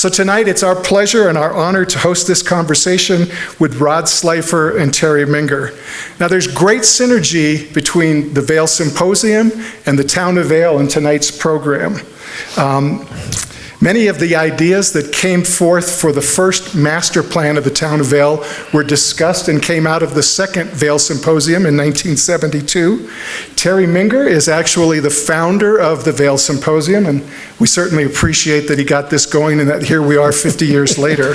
So tonight it's our pleasure and our honor to host this conversation with Rod Slifer and Terry Minger. Now there's great synergy between the Vail Symposium and the town of Vail in tonight's program. Many of the ideas that came forth for the first master plan of the town of Vail were discussed and came out of the second Vail Symposium in 1972. Terry Minger is actually the founder of the Vail Symposium, and we certainly appreciate that he got this going and that here we are 50 years later.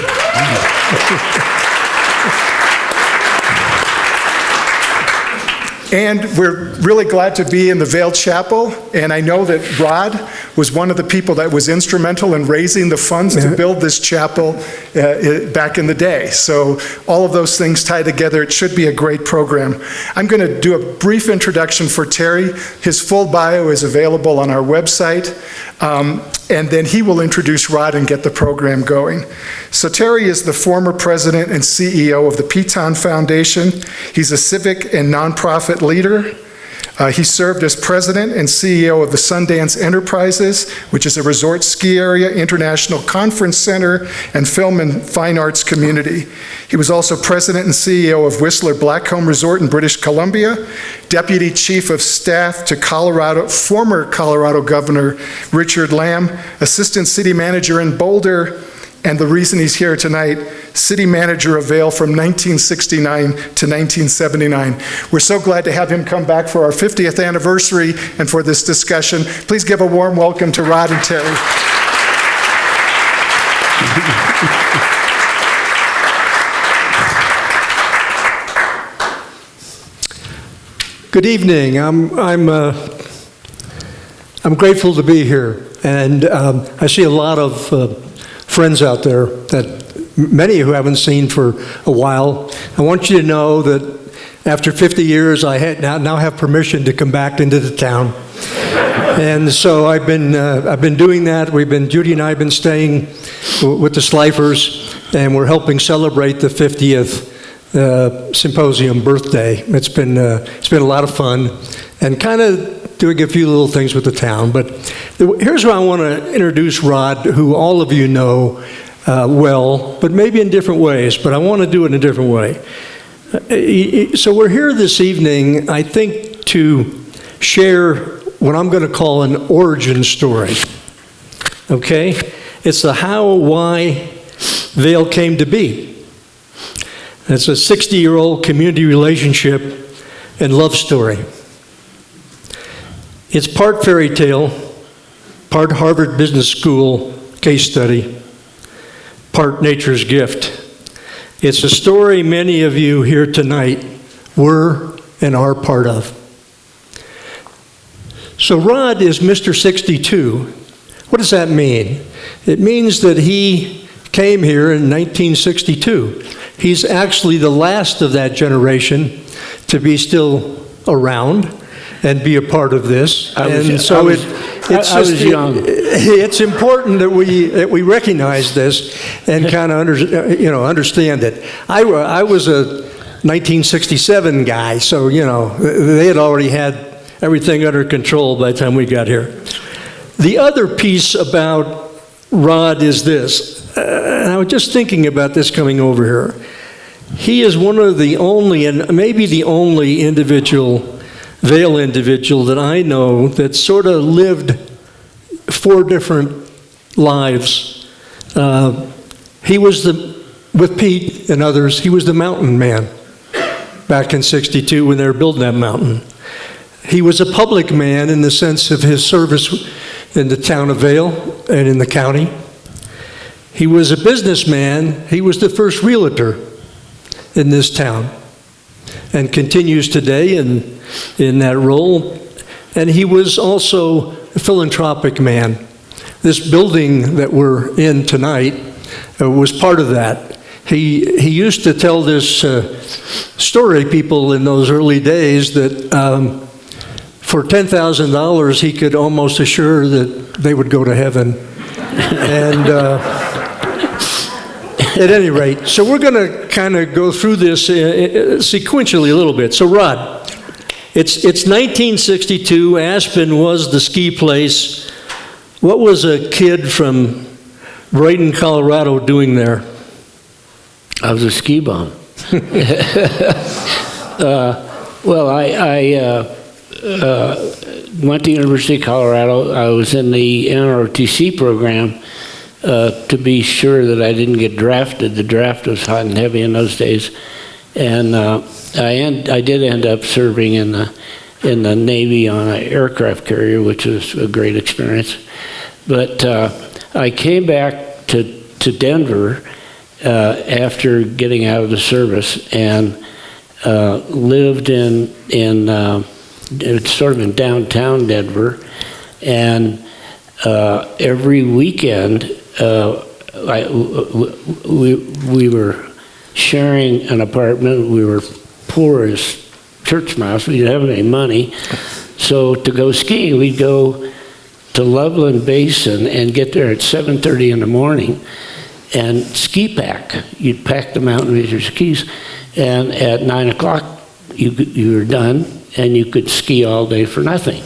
And we're really glad to be in the Vail Chapel, and I know that Rod was one of the people that was instrumental in raising the funds to build this chapel back in the day. So all of those things tie together. It should be a great program. I'm going to do a brief introduction for Terry. His full bio is available on our website. And then he will introduce Rod and get the program going. So Terry is the former president and CEO of the Pete Siebert Foundation. He's a civic and nonprofit leader. He served as president and CEO of the Sundance Enterprises, which is a resort ski area, international conference center, and film and fine arts community. He was also president and CEO of Whistler Blackcomb Resort in British Columbia, deputy chief of staff to former Colorado Governor Richard Lamb, assistant city manager in Boulder, and the reason he's here tonight, city manager of Vail from 1969 to 1979. We're so glad to have him come back for our 50th anniversary and for this discussion. Please give a warm welcome to Rod and Terry. Good evening. I'm grateful to be here, and I see a lot of friends out there that many who haven't seen for a while. I want you to know that after 50 years, I now have permission to come back into the town, and so I've been doing that. Judy and I have been staying with the Slifers, and we're helping celebrate the 50th Symposium birthday. It's been a lot of fun, and kind of doing a few little things with the town. But here's where I want to introduce Rod, who all of you know well, but maybe in different ways, but I want to do it in a different way. So we're here this evening, I think, to share what I'm going to call an origin story. Okay? It's the how, why Vail came to be. It's a 60-year-old community relationship and love story. It's part fairy tale, part Harvard Business School case study, part nature's gift. It's a story many of you here tonight were and are part of. So Rod is Mr. 62. What does that mean? It means that he came here in 1962. He's actually the last of that generation to be still around and be a part of this. It's young. It's important that we recognize this and kind of understand it. I was a 1967 guy, so they had already had everything under control by the time we got here. The other piece about Rod is this. And I was just thinking about this coming over here. He is one of the only, and maybe the only Vail individual that I know that sort of lived 4 different lives. He was with Pete and others, he was the mountain man back in '62 when they were building that mountain. He was a public man in the sense of his service in the town of Vail and in the county. He was a businessman. He was the first realtor in this town and continues today in that role. And he was also a philanthropic man. This building that we're in tonight was part of that. He used to tell this story, people, in those early days that for $10,000 he could almost assure that they would go to heaven. And at any rate, so we're going to kind of go through this sequentially a little bit. So Rod, it's 1962. Aspen was the ski place. What was a kid from right in Colorado doing there? I was a ski bum. Well, I went to University of Colorado. I was in the NROTC program to be sure that I didn't get drafted. The draft was hot and heavy in those days. And I did end up serving in the Navy on an aircraft carrier, which was a great experience. But I came back to Denver after getting out of the service and lived in sort of in downtown Denver, and every weekend we were sharing an apartment. We were poor as church mouse. We didn't have any money, so to go skiing, we'd go to Loveland Basin and get there at 7:30 in the morning and ski pack. You'd pack them out with your skis, and at 9 o'clock you were done, and you could ski all day for nothing.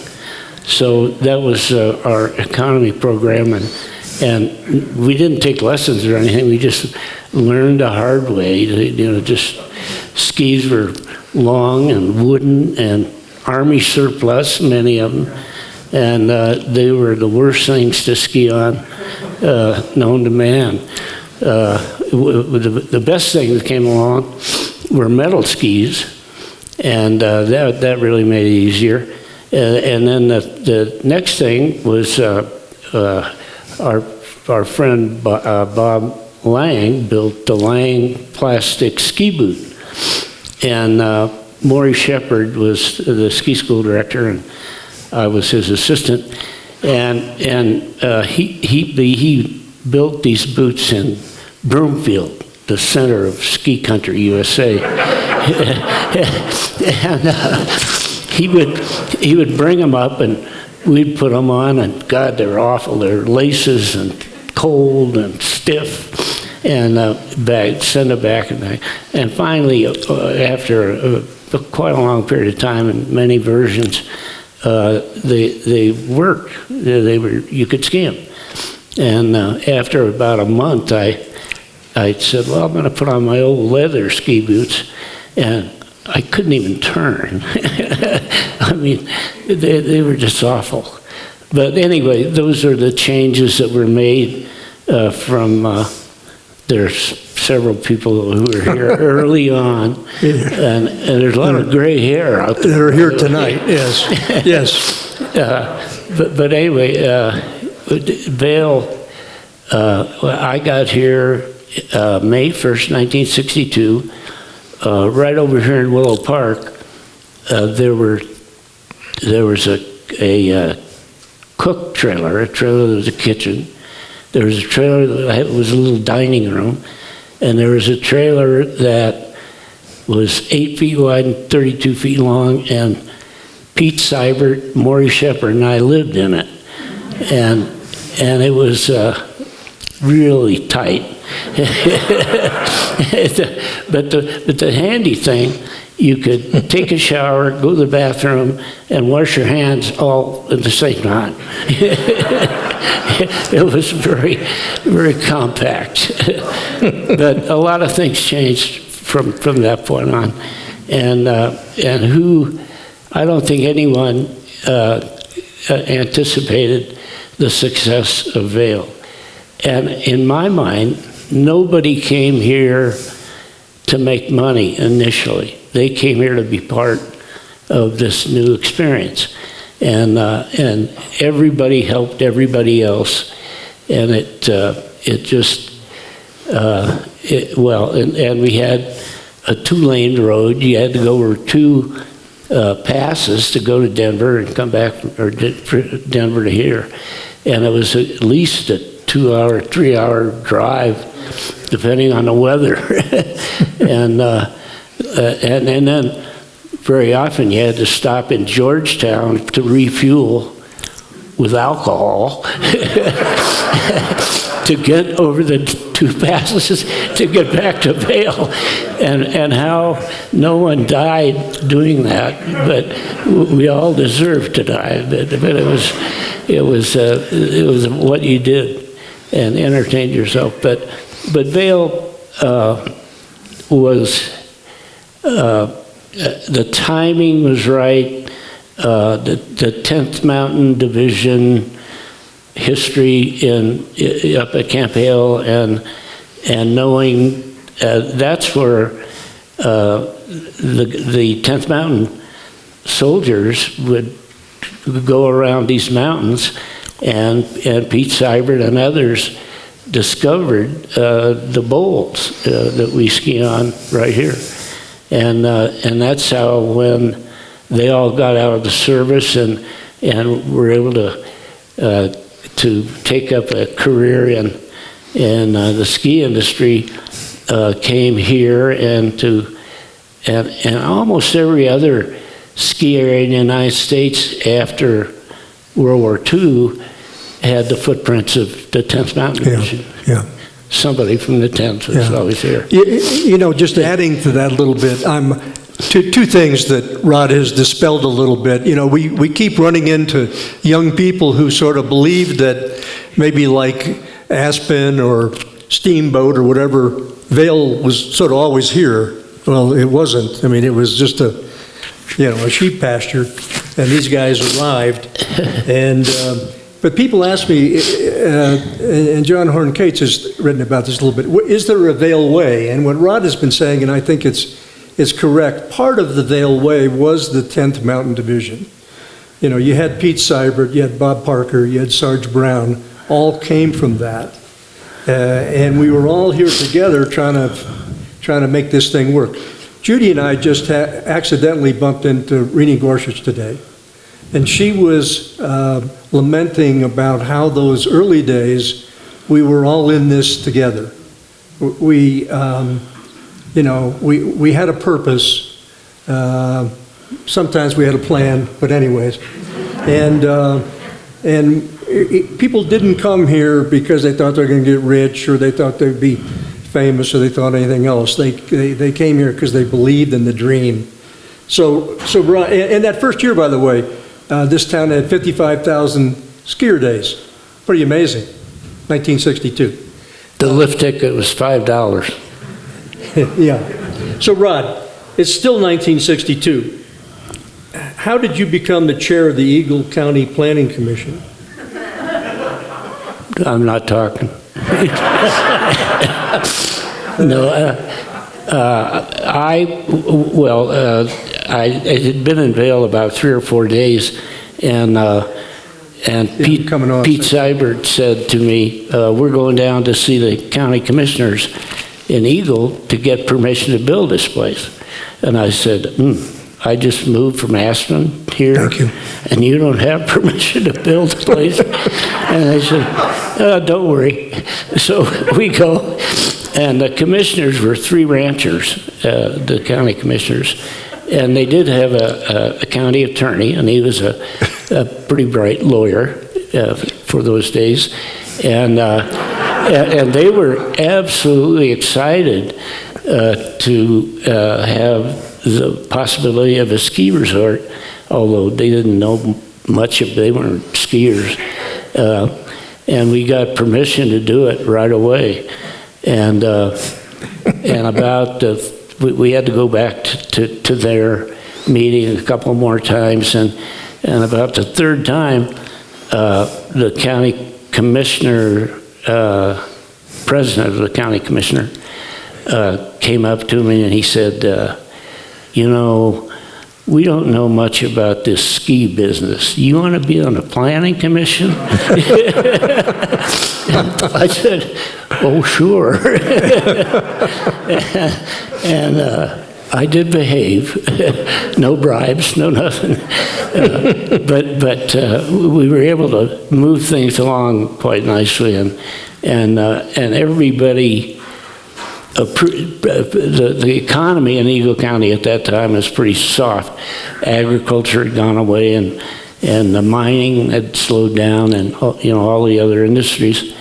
So that was our economy program, and we didn't take lessons or anything. We just learned the hard way. Just skis were long and wooden and Army surplus, many of them, and they were the worst things to ski on known to man. The best thing that came along were metal skis, and that really made it easier. And then the next thing was our friend Bob Lang built the Lang plastic ski boot, and Maury Shepard was the ski school director, and I was his assistant, and he built these boots in Broomfield, the center of ski country, USA. And he would bring them up, and we'd put them on, and God, they were awful. They were laces and cold and stiff, and send it back. And finally, after quite a long period of time and many versions, they worked. You could ski them. And after about a month, I said, well, I'm going to put on my old leather ski boots, and I couldn't even turn. I mean, they were just awful. But anyway, those are the changes that were made from, there's several people who were here early on, and there's a lot of gray hair out there. They're here tonight, yes, yes. But anyway, Vail, I got here May 1st, 1962. Right over here in Willow Park, there was a cook trailer, a trailer that was a kitchen. There was a trailer that was a little dining room, and there was a trailer that was 8 feet wide and 32 feet long, and Pete Siebert, Maury Shepard, and I lived in it. And it was really tight. But the handy thing, you could take a shower, go to the bathroom, and wash your hands all at the same time. It was very, very compact. But a lot of things changed from that point on. And I don't think anyone anticipated the success of Vail. And in my mind, nobody came here to make money initially. They came here to be part of this new experience. And everybody helped everybody else. And and we had a 2-lane road. You had to go over 2 passes to go to Denver and come back, or Denver to here. And it was at least a 2-hour, 3-hour drive, depending on the weather. and then very often you had to stop in Georgetown to refuel with alcohol to get over the 2 passes to get back to Vail. And how no one died doing that, but we all deserved to die. But it was what you did. and entertained yourself. But Vail was, the timing was right. The 10th Mountain Division history up at Camp Hale, and knowing that's where the 10th Mountain soldiers would go around these mountains, and Pete Siebert and others discovered the bowls that we ski on right here, and that's how, when they all got out of the service and were able to take up a career in the ski industry, came here, and almost every other ski area in the United States after World War II had the footprints of the 10th Mountain Division. Yeah. Somebody from the 10th was always here. You know, just adding to that a little bit, two things that Rod has dispelled a little bit. You know, we keep running into young people who sort of believe that maybe like Aspen or Steamboat or whatever, Vail was sort of always here. Well, it wasn't. I mean, it was just a sheep pasture, and these guys arrived. And but people ask me, and John Horn Cates has written about this a little bit, is there a Vail Way? And what Rod has been saying, and I think it's correct, part of the Vail Way was the 10th Mountain Division. You know, you had Pete Siebert, you had Bob Parker, you had Sarge Brown, all came from that. And we were all here together trying to make this thing work. Judy and I just accidentally bumped into Rini Gorsuch today, and she was lamenting about how those early days we were all in this together. We had a purpose. Sometimes we had a plan, but anyways, people didn't come here because they thought they were going to get rich, or they thought they'd be famous, or they thought anything else. They came here because they believed in the dream. So and that first year, by the way, this town had 55,000 skier days. Pretty amazing. 1962. The lift ticket was $5. Yeah. So Rod, it's still 1962. How did you become the chair of the Eagle County Planning Commission? I'm not talking. No, I had been in Vail about 3 or 4 days, and Pete Siebert said to me, we're going down to see the county commissioners in Eagle to get permission to build this place. And I said, I just moved from Aspen here. Thank you. And you don't have permission to build the place? And I said, don't worry. So we go, and the commissioners were 3 ranchers, the county commissioners, and they did have a county attorney, and he was a pretty bright lawyer for those days, and they were absolutely excited to have the possibility of a ski resort, although they didn't know much of it. They weren't skiers. And we got permission to do it right away. And about we had to go back to their meeting a couple more times, and about the 3rd time, the county commissioner, president of the county commissioner, came up to me and he said, we don't know much about this ski business. You want to be on the planning commission? I said, oh, sure. and I did behave. No bribes, no nothing. But we were able to move things along quite nicely, and everybody. The economy in Eagle County at that time was pretty soft. Agriculture had gone away, and the mining had slowed down, and all the other industries,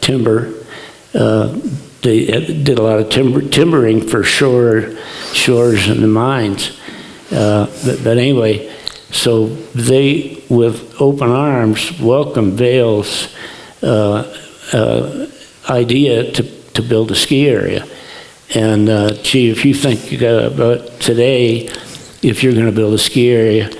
timber. They did a lot of timbering for shores and the mines. But anyway, so they, with open arms, welcomed Vail's idea to build a ski area. And gee, if you think about today, if you're going to build a ski area,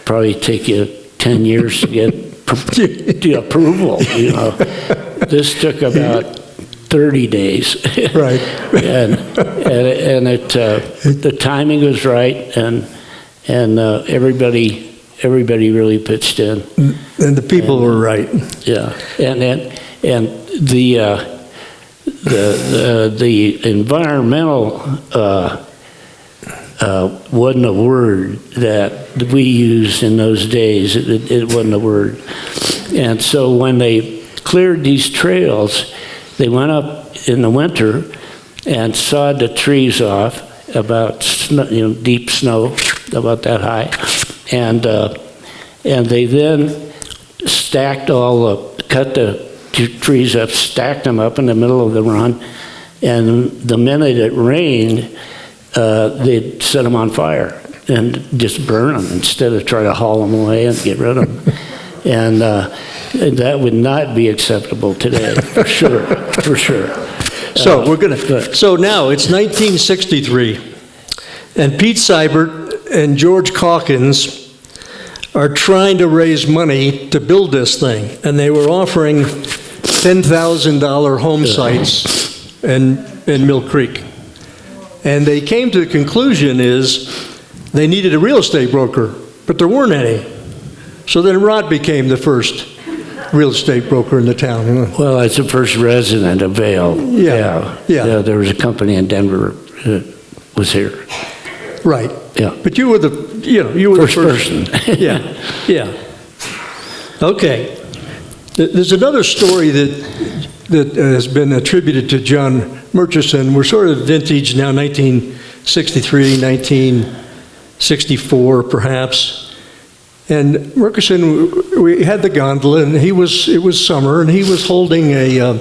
probably take you 10 years to get the approval. You know, this took about 30 days. Right. and the timing was right, and everybody really pitched in. And the people were right. Yeah, and the environmental wasn't a word that we used in those days. It wasn't a word. And so when they cleared these trails, they went up in the winter and sawed the trees off about deep snow, about that high, and they then cut the trees up, stacked them up in the middle of the run, and the minute it rained, they'd set them on fire and just burn them instead of try to haul them away and get rid of them. And that would not be acceptable today, for sure, for sure. So so now it's 1963, and Pete Siebert and George Calkins are trying to raise money to build this thing, and they were offering $10,000 home sites in Mill Creek. And they came to the conclusion is they needed a real estate broker, but there weren't any. So then Rod became the first real estate broker in the town. Well, as the first resident of Vail. Yeah. There was a company in Denver that was here. Right. Yeah. But you were the first person. Yeah. Okay. There's another story that has been attributed to John Murchison. We're sort of vintage now, 1963, 1964, perhaps. And Murchison, we had the gondola, and it was summer, and he was holding a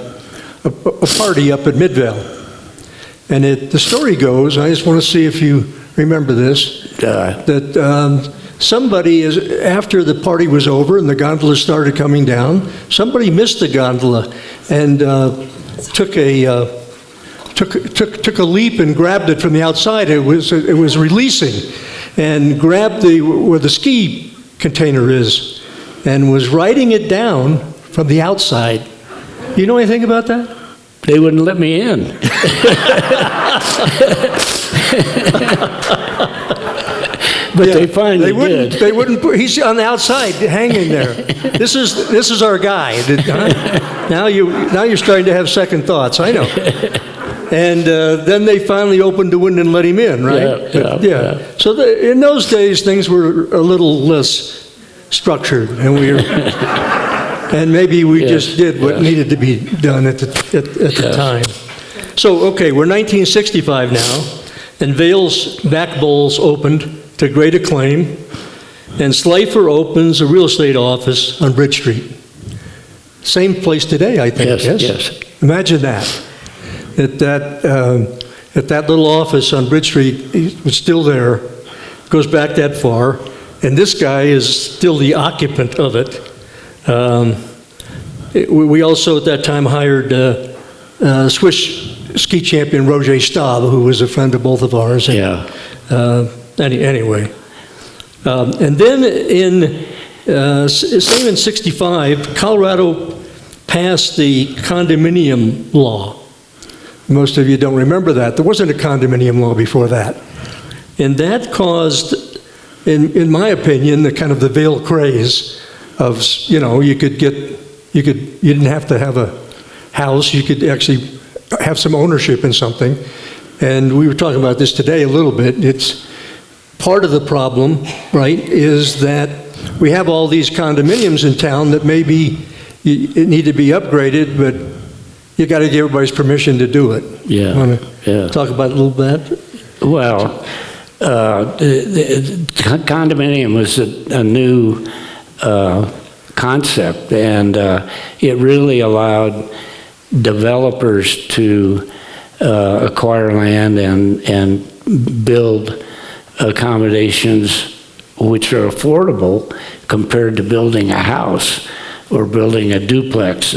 party up at Midvale. And the story goes, I just want to see if you remember this, that somebody, after the party was over and the gondola started coming down, somebody missed the gondola and took a leap and grabbed it from the outside. It was releasing, and grabbed where the ski container is, and was riding it down from the outside. You know anything about that? They wouldn't let me in. But they finally did. They wouldn't. He's on the outside, hanging there. This is our guy. Now you're starting to have second thoughts. I know. And then they finally opened the window and let him in, right? Yeah. So in those days, things were a little less structured, and maybe we just did what needed to be done at the time. So, okay, we're 1965 now, and Vail's Back Bowls opened to great acclaim, and Slifer opens a real estate office on Bridge Street. Same place today, I think. Yes. Imagine that. At that little office on Bridge Street, it was still there, goes back that far, and this guy is still the occupant of it. We also at that time hired Swiss ski champion Roger Staub, who was a friend of both of ours. Anyway. And then same in 65, Colorado passed the condominium law. Most of you don't remember that. There wasn't a condominium law before that. And that caused, in my opinion, the kind of the Vail craze of, you didn't have to have a house, you could actually have some ownership in something. And we were talking about this today a little bit. It's part of the problem, right, is that we have all these condominiums in town that maybe need to be upgraded, but you got to give everybody's permission to do it. Yeah. Want to talk about it a little bit? Well, the condominium was a new concept, and it really allowed developers to acquire land and build accommodations which are affordable compared to building a house or building a duplex.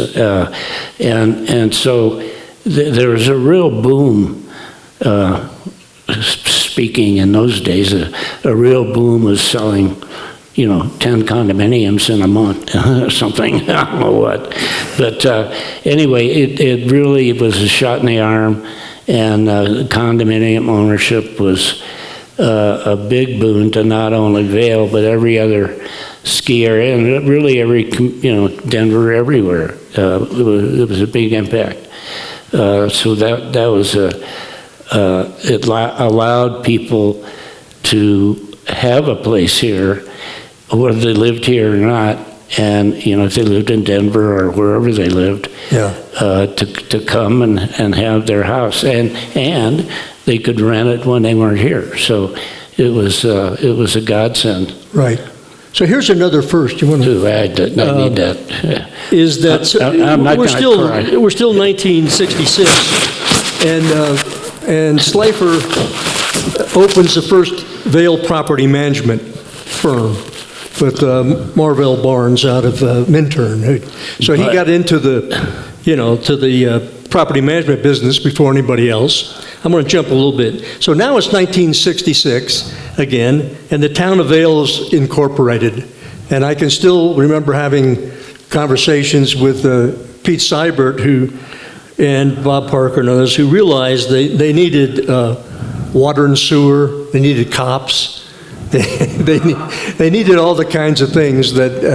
And so there was a real boom, speaking in those days, a real boom was selling, 10 condominiums in a month, something, I don't know what. But anyway, it really was a shot in the arm, and condominium ownership was a big boon to not only Vail, but every other ski area, and really every, Denver, everywhere. It was a big impact. So that was it allowed people to have a place here, whether they lived here or not, and if they lived in Denver or wherever they lived, to come and have their house, and they could rent it when they weren't here. So it was a godsend. Right. So here's another first. You want to add that? I need that. Is that I'm not we're still 1966, and Slifer opens the first Vail property management firm with Marvell Barnes out of Minturn. So he got into the property management business before anybody else. I'm going to jump a little bit. So now it's 1966 again, and the town of Vail is incorporated. And I can still remember having conversations with Pete Siebert and Bob Parker and others who realized they needed water and sewer, they needed cops, they needed all the kinds of things that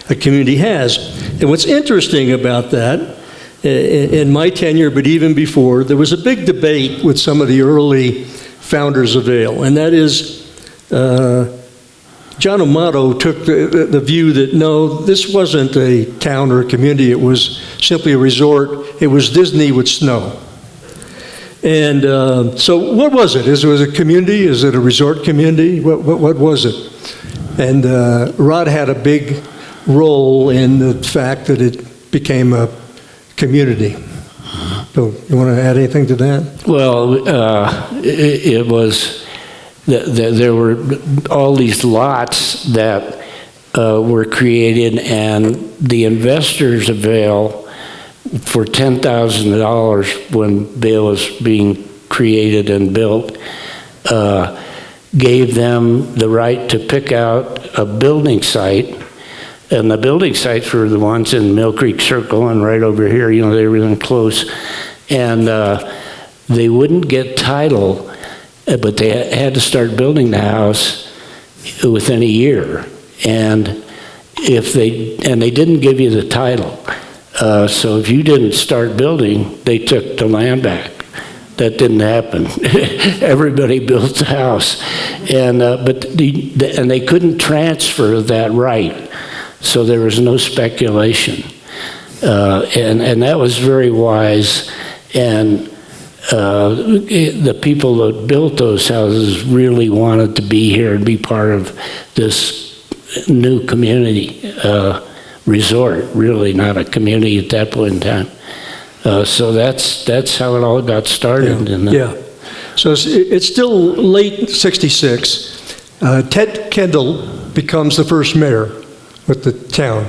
a community has. And what's interesting about that, in my tenure, but even before, there was a big debate with some of the early founders of Vail, and that is John Amato took the view that no, this wasn't a town or a community, it was simply a resort. It was Disney with snow. And so what was it? Is it a community? Is it a resort community? What was it? And Rod had a big role in the fact that it became a community. So you want to add anything to that? Well, it was, there were all these lots that were created, and the investors of Vail, for $10,000 when Vail was being created and built, gave them the right to pick out a building site. And the building sites were the ones in Mill Creek Circle and right over here, they were really close. And they wouldn't get title, but they had to start building the house within a year. And they didn't give you the title. So if you didn't start building, they took the land back. That didn't happen. Everybody built the house, and they couldn't transfer that right. So there was no speculation, and that was very wise. And the people that built those houses really wanted to be here and be part of this new community resort. Really, not a community at that point in time. So that's how it all got started. Yeah. So it's still late '66. Ted Kendall becomes the first mayor with the town,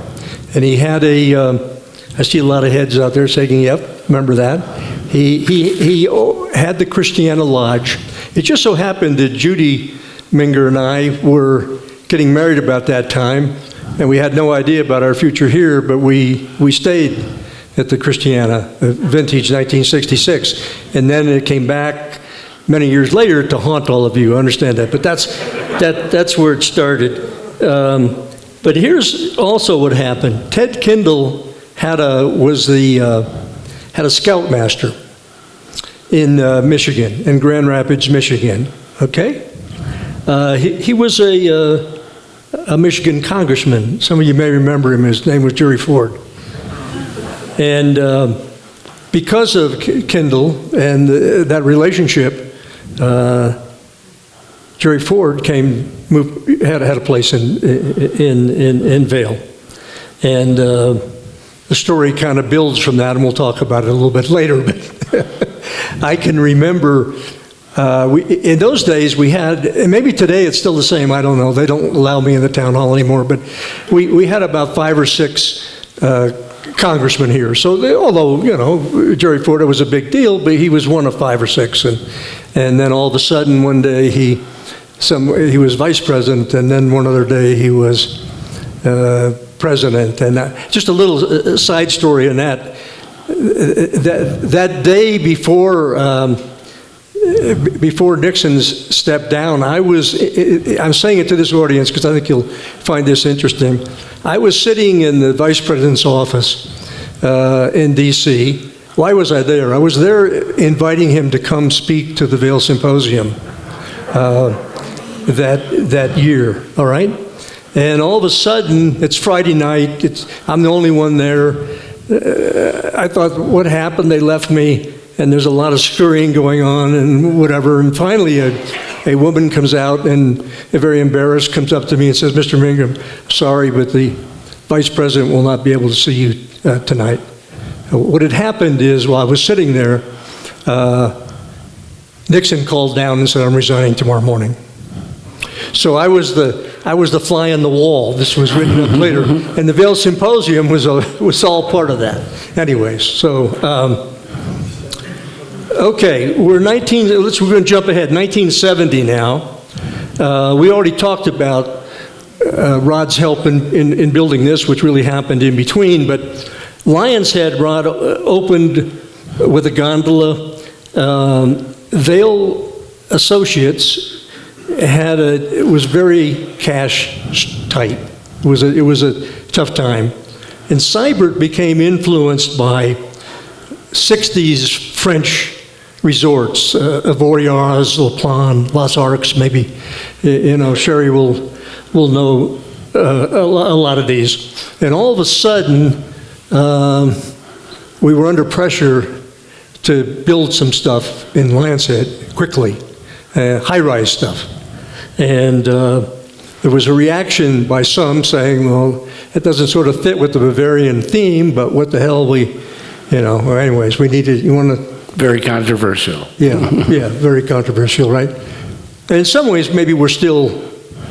and he had I see a lot of heads out there saying, "Yep, remember that." He had the Christiana Lodge. It just so happened that Judy Minger and I were getting married about that time, and we had no idea about our future here, but we stayed at the Christiana, vintage 1966, and then it came back many years later to haunt all of you. I understand that, but that's where it started. But here's also what happened. Ted Kendall had a scoutmaster in Michigan, in Grand Rapids, Michigan. Okay, he was a Michigan congressman. Some of you may remember him. His name was Jerry Ford. And because of Kendall and that relationship, Jerry Ford had a place in Vail. And the story kind of builds from that, and we'll talk about it a little bit later. But I can remember in those days we had, and maybe today it's still the same, I don't know, they don't allow me in the town hall anymore, but we had about 5 or 6 congressmen here. So although, Jerry Ford was a big deal, but he was one of 5 or 6. And then all of a sudden one day he was vice president, and then one other day he was president. And just a little side story on that. That day before Nixon stepped down, I'm saying it to this audience because I think you'll find this interesting. I was sitting in the vice president's office in D.C. Why was I there? I was there inviting him to come speak to the Vail Symposium that year, all right? And all of a sudden, it's Friday night, I'm the only one there. I thought, what happened? They left me, and there's a lot of scurrying going on and whatever. And finally, a woman comes out and, very embarrassed, comes up to me and says, "Mr. Minger, sorry, but the vice president will not be able to see you tonight." What had happened is, while I was sitting there, Nixon called down and said, "I'm resigning tomorrow morning." So I was the fly on the wall. This was written up later, and the Vail Symposium was all part of that. Anyways, so okay, we're going to jump ahead. 1970 now. We already talked about Rod's help in building this, which really happened in between. But Lion's Head, Rod opened with a gondola. Vail Associates it was very cash tight. It was a tough time. And Siebert became influenced by 60s French resorts, Avoyars, La Plagne, Les Arcs, maybe. Sherry will know a lot of these. And all of a sudden, we were under pressure to build some stuff in Lion's Head quickly, high-rise stuff. And there was a reaction by some saying, well, it doesn't sort of fit with the Bavarian theme, but what the hell or anyways, you want to... Very controversial. Yeah, very controversial, right? And in some ways, maybe we're still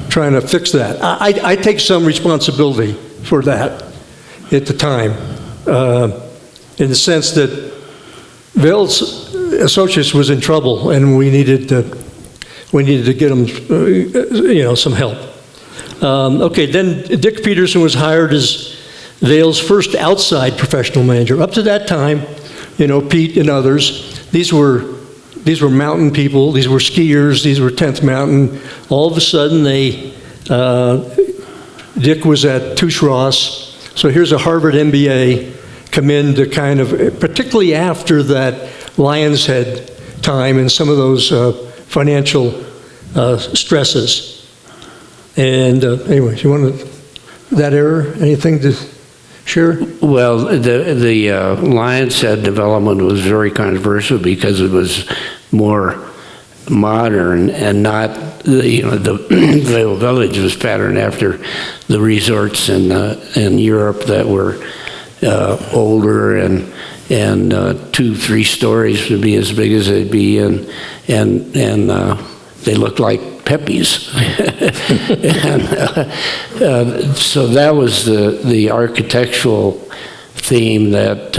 trying to fix that. I take some responsibility for that at the time, in the sense that Vail's Associates was in trouble, and we needed to get them, some help. Okay, then Dick Peterson was hired as Vail's first outside professional manager. Up to that time, Pete and others, these were mountain people, these were skiers, these were 10th Mountain. All of a sudden, Dick was at Touche Ross, so here's a Harvard MBA come in to kind of, particularly after that Lion's Head time and some of those financial stresses. And anyways, you want that era? Anything to share? Well, the Lion's Head development was very controversial because it was more modern and not, the Vail Village was patterned after the resorts in Europe that were older and 2-3 stories would be as big as they'd be, and they looked like Peppies. And so that was the architectural theme that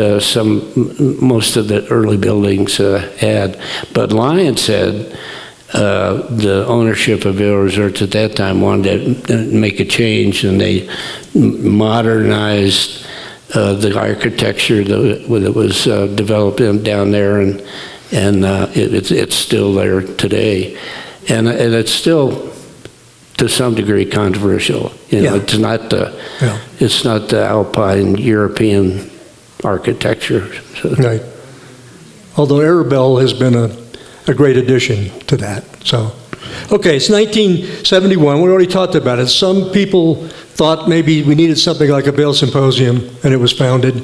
most of the early buildings had. But Lion's Head, the ownership of Vail Resorts at that time wanted to make a change, and they modernized the architecture that was developed down there, and it's still there today. And it's still, to some degree, controversial. It's not the Alpine European architecture. So. Right. Although Arabelle has been a great addition to that. So, okay, it's 1971. We already talked about it. Some people thought maybe we needed something like a Vail Symposium, and it was founded.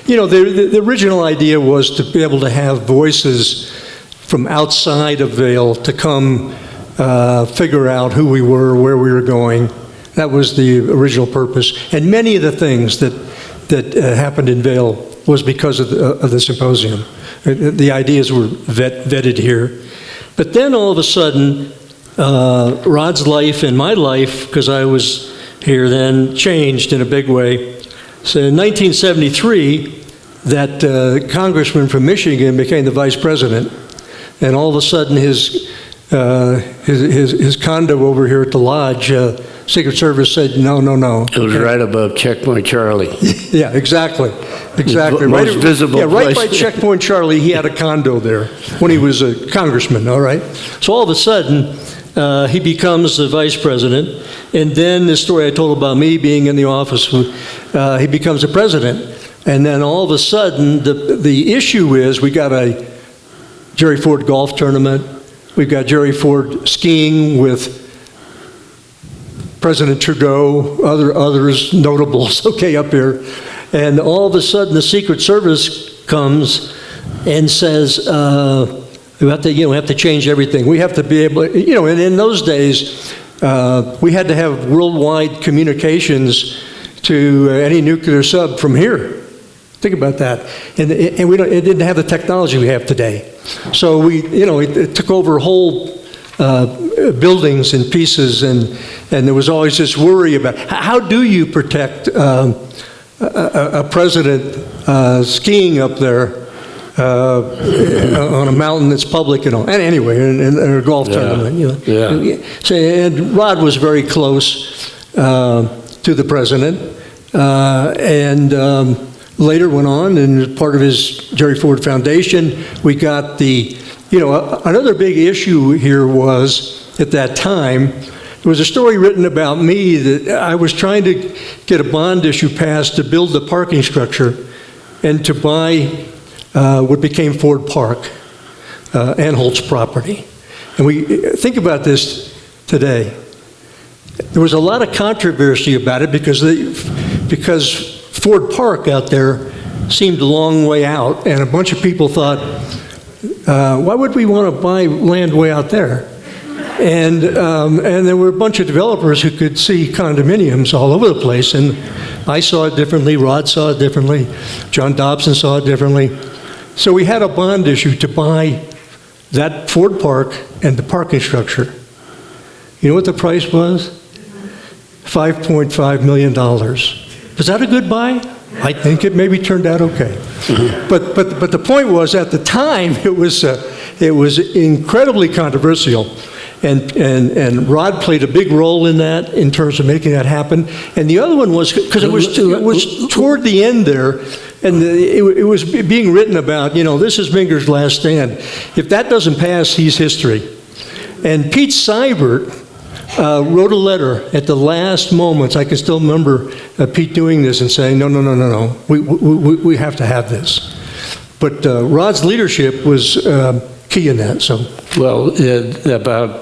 The original idea was to be able to have voices from outside of Vail to come figure out who we were, where we were going. That was the original purpose. And many of the things that happened in Vail was because of the symposium. The ideas were vetted here. But then all of a sudden, Rod's life and my life, because I was here then, changed in a big way. So in 1973, that congressman from Michigan became the vice president, and all of a sudden his condo over here at the lodge, Secret Service said, no. It was right above Checkpoint Charlie. Yeah, exactly. Most visible right place. by Checkpoint Charlie, he had a condo there when he was a congressman, all right? So all of a sudden, he becomes the vice president, and then the story I told about me being in the office, he becomes the president. And then all of a sudden, the issue is we got a Jerry Ford golf tournament. We've got Jerry Ford skiing with President Trudeau, others notables, okay, up here. And all of a sudden, the Secret Service comes and says, we have to change everything. We have to be able, and in those days, we had to have worldwide communications to any nuclear sub from here. Think about that. And it didn't have the technology we have today. So it took over whole buildings and pieces, and there was always this worry about how do you protect a president skiing up there on a mountain that's public and all. And anyway, in a golf tournament, Yeah. So, and Rod was very close to the president, and later went on, and as part of his Jerry Ford Foundation, we got another big issue here was, at that time, there was a story written about me that I was trying to get a bond issue passed to build the parking structure and to buy what became Ford Park, Anholt's property. And we think about this today. There was a lot of controversy about it because Ford Park out there seemed a long way out, and a bunch of people thought, why would we want to buy land way out there? And there were a bunch of developers who could see condominiums all over the place, and I saw it differently, Rod saw it differently, John Dobson saw it differently. So we had a bond issue to buy that Ford Park and the parking structure. You know what the price was? $5.5 million. Was that a good buy? I think it maybe turned out okay. But the point was, at the time, it was incredibly controversial, and Rod played a big role in that, in terms of making that happen. And the other one was because it was toward the end there, and it was being written about, this is Minger's last stand. If that doesn't pass, he's history. And Pete Siebert wrote a letter at the last moments. I can still remember Pete doing this and saying, no, we have to have this. But Rod's leadership was key in that. So, well, about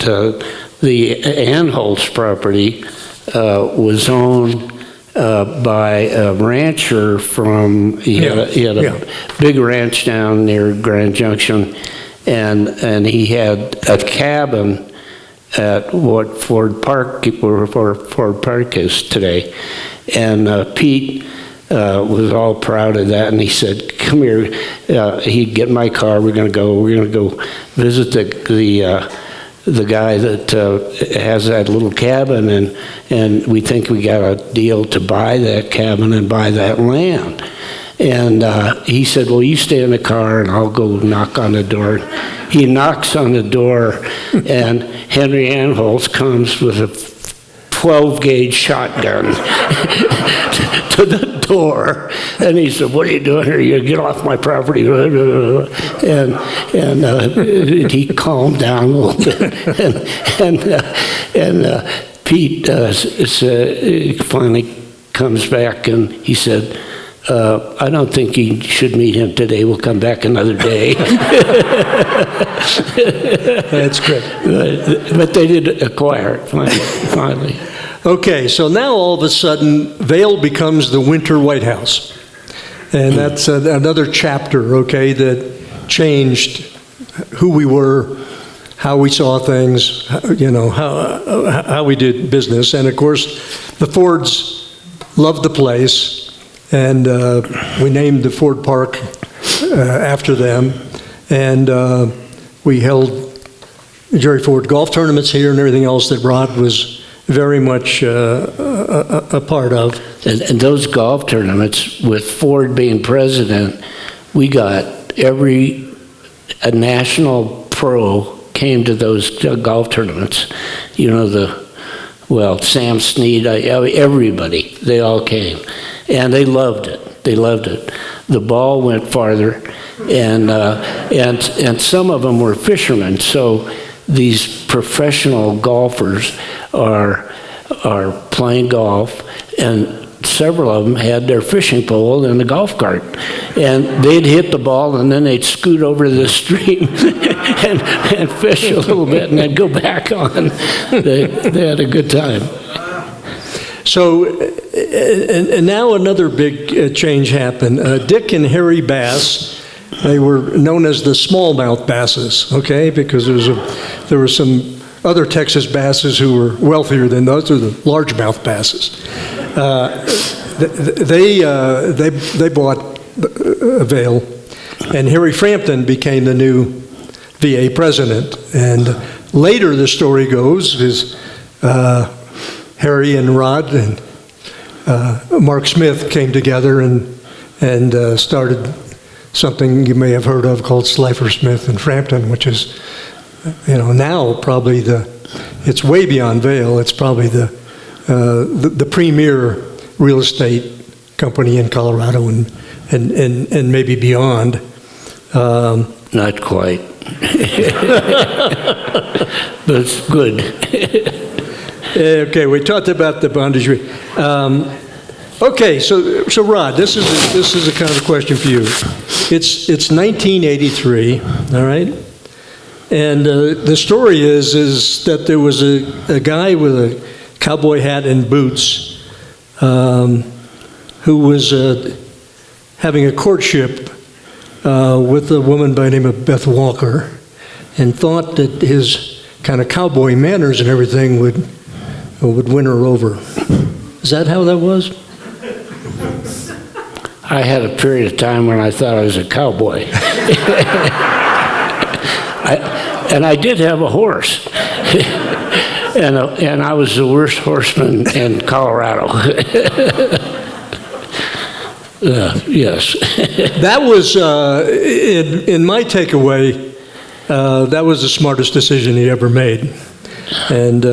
the Anholt's property was owned by a rancher from, he had a big ranch down near Grand Junction, and he had a cabin at what Ford Park, where Ford Park is today. And Pete was all proud of that, and he said, come here, he'd get in my car, we're gonna go visit the guy that has that little cabin, and we think we got a deal to buy that cabin and buy that land. And he said, well, you stay in the car and I'll go knock on the door. He knocks on the door, and Henry Anholtz comes with a 12-gauge shotgun to the door. And he said, what are you doing here? You get off my property. And he calmed down a little bit. And Pete finally comes back, and he said, I don't think you should meet him today. We'll come back another day. that's great. But they did acquire it finally. Okay, so now all of a sudden, Vail becomes the winter White House. And that's another chapter, okay, that changed who we were, how we saw things, how we did business. And of course, the Fords loved the place. And we named the Ford Park after them. And we held Jerry Ford golf tournaments here and everything else that Rod was very much a part of. And those golf tournaments, with Ford being president, we got a national pro came to those golf tournaments. You know, Sam Snead, everybody, they all came. And they loved it. They loved it. The ball went farther, and some of them were fishermen. So these professional golfers are playing golf, and several of them had their fishing pole in the golf cart, and they'd hit the ball, and then they'd scoot over to the stream and fish a little bit, and then go back on. They had a good time. So, and now another big change happened. Dick and Harry Bass, they were known as the smallmouth basses, okay, because there were some other Texas basses who were wealthier than those, are the largemouth basses. They bought Vail, and Harry Frampton became the new VA president. And later, the story goes, is Harry and Rod and Mark Smith came together and started something you may have heard of called Slifer, Smith, and Frampton, which is, now probably it's way beyond Vail. It's probably the premier real estate company in Colorado and maybe beyond. Not quite. But it's good. Okay, we talked about the bondage. Okay, so Rod, this is a kind of a question for you. It's 1983, all right, and the story is that there was a guy with a cowboy hat and boots who was having a courtship with a woman by the name of Beth Walker, and thought that his kind of cowboy manners and everything would win her over. Is that how that was? I had a period of time when I thought I was a cowboy. And I did have a horse. And I was the worst horseman in Colorado. Yes. That was, in my takeaway, that was the smartest decision he ever made. And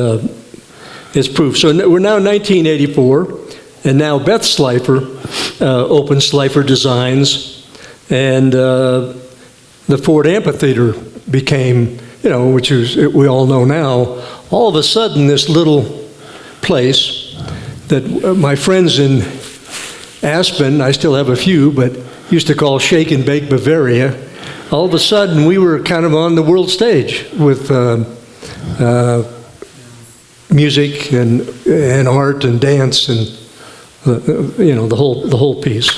it's proof. So we're now in 1984, and now Beth Slifer opened Slifer Designs, and the Ford Amphitheater became, which is, we all know now, all of a sudden this little place that my friends in Aspen, I still have a few, but used to call Shake and Bake Bavaria, all of a sudden we were kind of on the world stage with music and art and dance and the whole piece.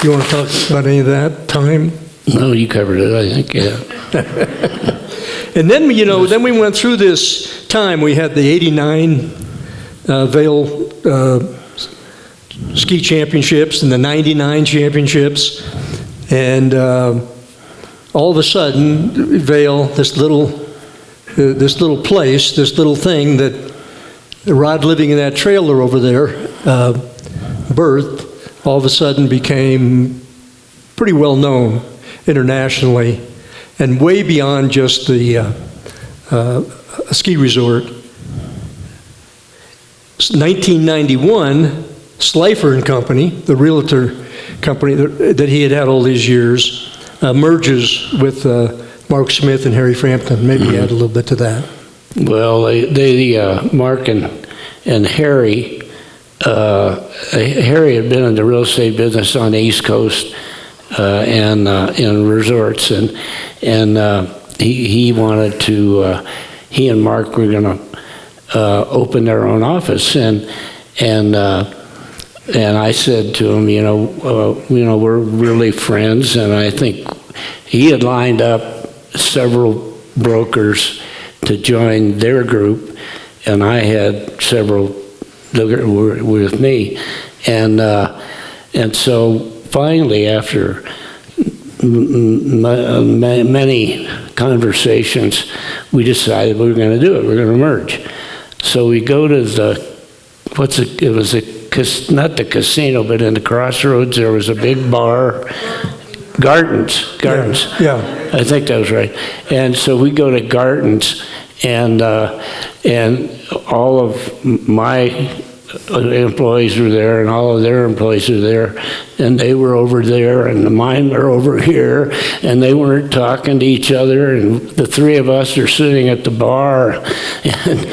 You want to talk about any of that time? No, you covered it, I think, yeah. And then, then we went through this time. We had the 89 Vail ski championships and the 99 championships. And all of a sudden, Vail, this little place, this little thing that Rod living in that trailer over there birthed, all of a sudden became pretty well known internationally and way beyond just the a ski resort. 1991, Slifer and Company, the realtor company that he had all these years, merges with Mark Smith and Harry Frampton. Maybe add a little bit to that. Well, Mark and Harry, Harry had been in the real estate business on the East Coast and in resorts, and he wanted to. He and Mark were going to open their own office, and I said to him, we're really friends, and I think he had lined up several brokers to join their group, and I had several that were with me, and so finally, after many conversations, we decided we were going to do it. We're going to merge. So we go to the it was not the casino, but in the crossroads, there was a big bar. Gardens. Yeah. I think that was right. And so we go to Gardens, and all of my employees were there, and all of their employees were there, and they were over there, and mine were over here, and they weren't talking to each other, and the three of us are sitting at the bar and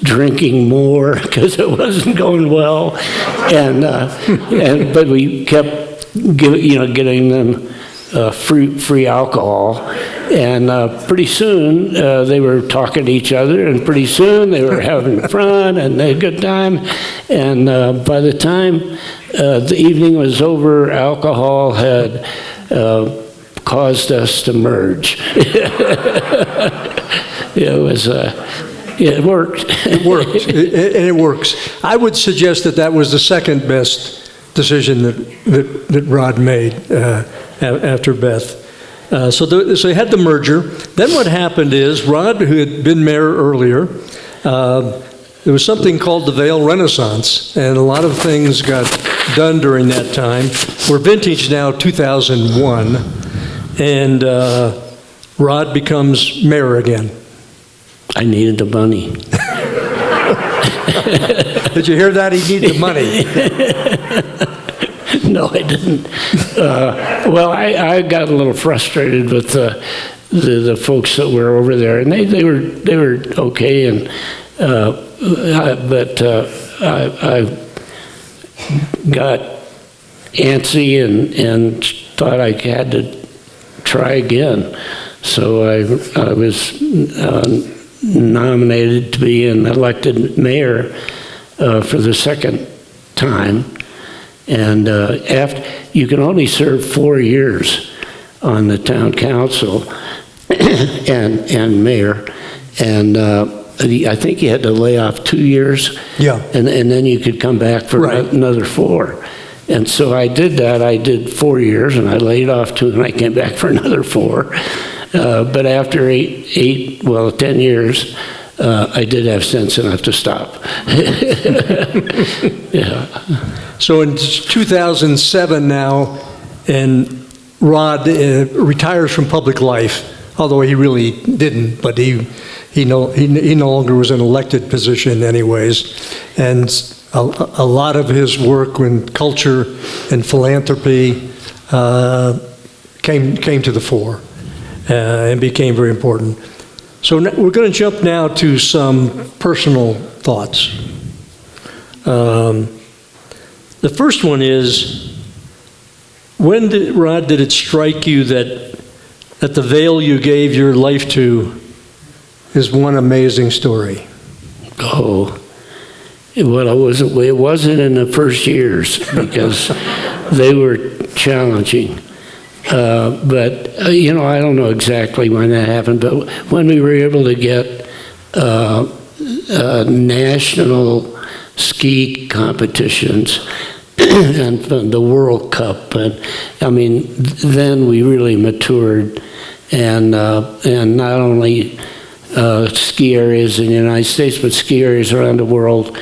drinking more because it wasn't going well, but we kept getting them free alcohol, and pretty soon they were talking to each other, and pretty soon they were having fun and they had a good time, and by the time the evening was over, alcohol had caused us to merge. It was it worked. It worked, and it works. I would suggest that was the second best decision that Rod made after Beth. So you had the merger. Then what happened is Rod, who had been mayor earlier, there was something called the Vale Renaissance, and a lot of things got done during that time. We're vintage now, 2001, and Rod becomes mayor again. I needed the money. Did you hear that? He needed the money. No, I didn't. Well, I got a little frustrated with the folks that were over there, and they were okay, and but I got antsy and thought I had to try again. So I was nominated to be an elected mayor for the second time. And after you can only serve 4 years on the town council and mayor, and I think you had to lay off 2 years. Yeah. And then you could come back for another 4. And so I did that. I did 4 years, and I laid off 2, and I came back for another 4. But after 10 years, I did have sense enough to stop. Yeah. So in 2007 now, and Rod retires from public life, although he really didn't, but he no longer was an elected position anyways. And a lot of his work in culture and philanthropy came to the fore and became very important. So we're going to jump now to some personal thoughts. The first one is, when Rod, did it strike you that the Vail you gave your life to is one amazing story? Oh, well, it wasn't in the first years because they were challenging. But I don't know exactly when that happened, but when we were able to get national ski competitions and the World Cup, and then we really matured, and not only ski areas in the United States, but ski areas around the world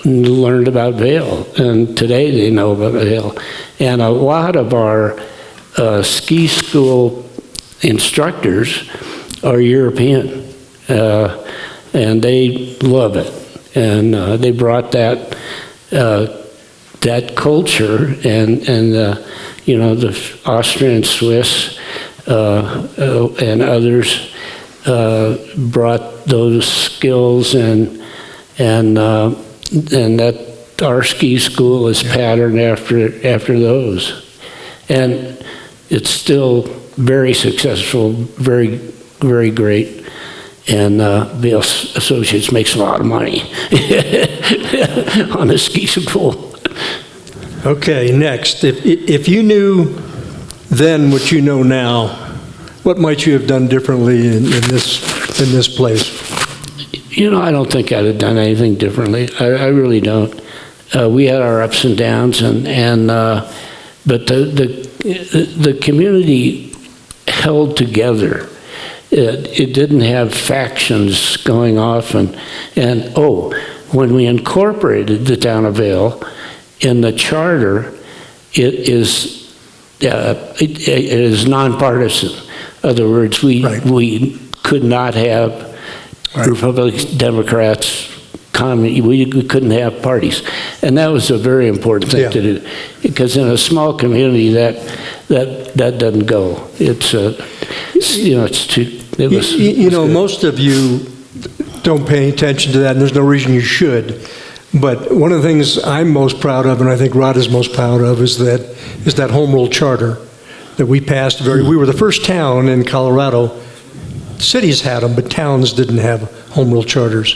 learned about Vail, and today they know about Vail, and a lot of our ski school instructors are European, and they love it, and they brought that culture, and the Austrian, Swiss, and others brought those skills, and that our ski school is patterned after those, and it's still very successful, very, very great. And Vail Associates makes a lot of money on the ski school. Okay, next. If you knew then what you know now, what might you have done differently in this place? I don't think I'd have done anything differently. I really don't. We had our ups and downs, but the community held together. It didn't have factions going off, and when we incorporated the town of Vail, in the charter, it is nonpartisan. In other words, we could not have Republicans, Democrats, we couldn't have parties. And that was a very important thing to do, because in a small community that doesn't go. It's most of you don't pay attention to that, and there's no reason you should. But one of the things I'm most proud of, and I think Rod is most proud of, is that home rule charter that we passed. We were the first town in Colorado. Cities had them, but towns didn't have home rule charters.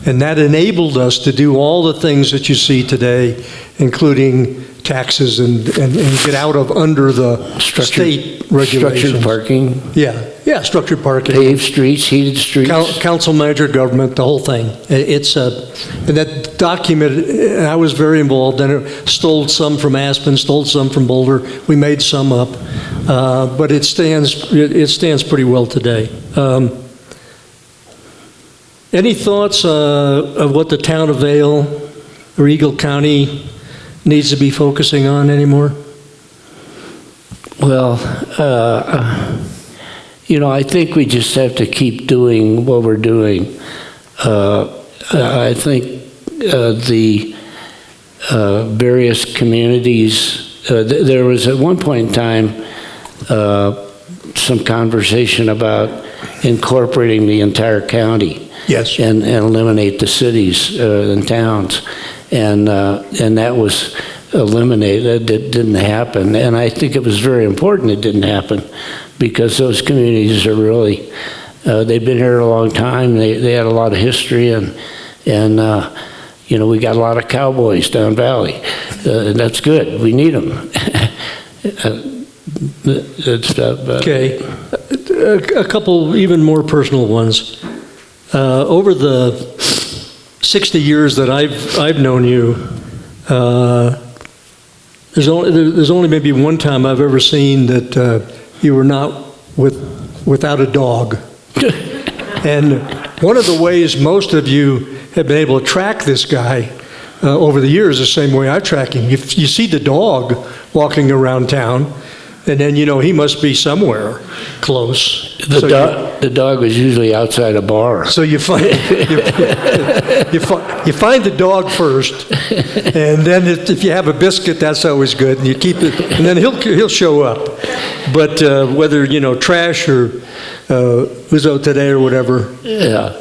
And that enabled us to do all the things that you see today, including taxes and get out of under the state regulations. Structured parking. Yeah, structured parking. Paved streets, heated streets. Council manager government, the whole thing. It's and that document, I was very involved in it. Stole some from Aspen, stole some from Boulder. We made some up, but it stands pretty well today. Any thoughts of what the town of Vail or Eagle County needs to be focusing on anymore? Well, I think we just have to keep doing what we're doing. I think the various communities, there was at one point in time some conversation about incorporating the entire county. Yes. And eliminate the cities and towns. And that was eliminated. It didn't happen. And I think it was very important it didn't happen, because those communities are really, they've been here a long time. They had a lot of history, and we got a lot of cowboys down valley. And that's good. We need them. Okay. A couple even more personal ones. Over the 60 years that I've known you, there's only maybe one time I've ever seen that you were not without a dog. And one of the ways most of you have been able to track this guy over the years, the same way I track him. You see the dog walking around town, and then he must be somewhere close. The dog was usually outside a bar. So you find you find the dog first, and then if you have a biscuit, that's always good, and you keep it, and then he'll show up. But whether trash or Uzo today or whatever. Yeah.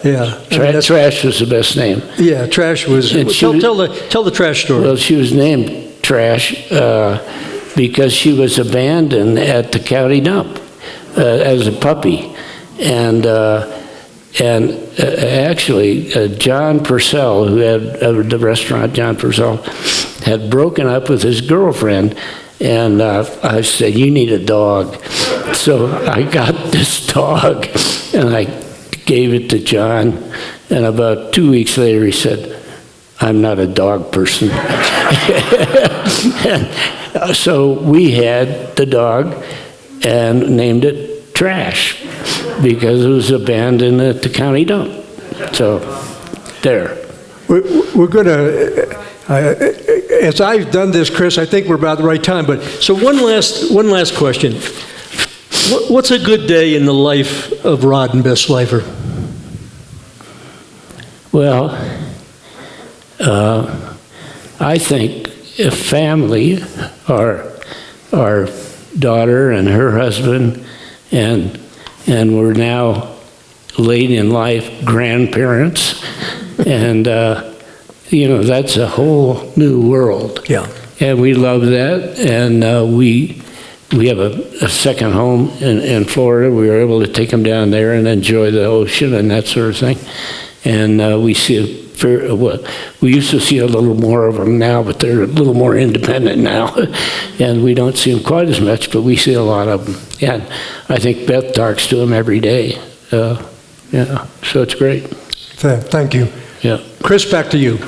Trash was the best name. Yeah, Trash was. Tell the Trash story. Well, she was named Trash because she was abandoned at the county dump as a puppy, and actually John Purcell, who had the restaurant, John Purcell, had broken up with his girlfriend, and I said, "You need a dog." So I got this dog, and I gave it to John, and about 2 weeks later he said, "I'm not a dog person." And so we had the dog and named it Trash because it was abandoned at the county dump. So there. We're going to, as I've done this, Chris, I think we're about the right time. But so one last question. What's a good day in the life of Rod and Beth Slifer? Well, I think a family, our daughter and her husband, and we're now late in life grandparents, and that's a whole new world. Yeah. And we love that, and we have a second home in Florida. We were able to take them down there and enjoy the ocean and that sort of thing. And we see we used to see a little more of them now, but they're a little more independent now. And we don't see them quite as much, but we see a lot of them. And I think Beth talks to them every day. So it's great. Thank you. Yeah. Chris, back to you.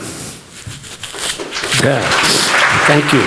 Yeah. Thank you.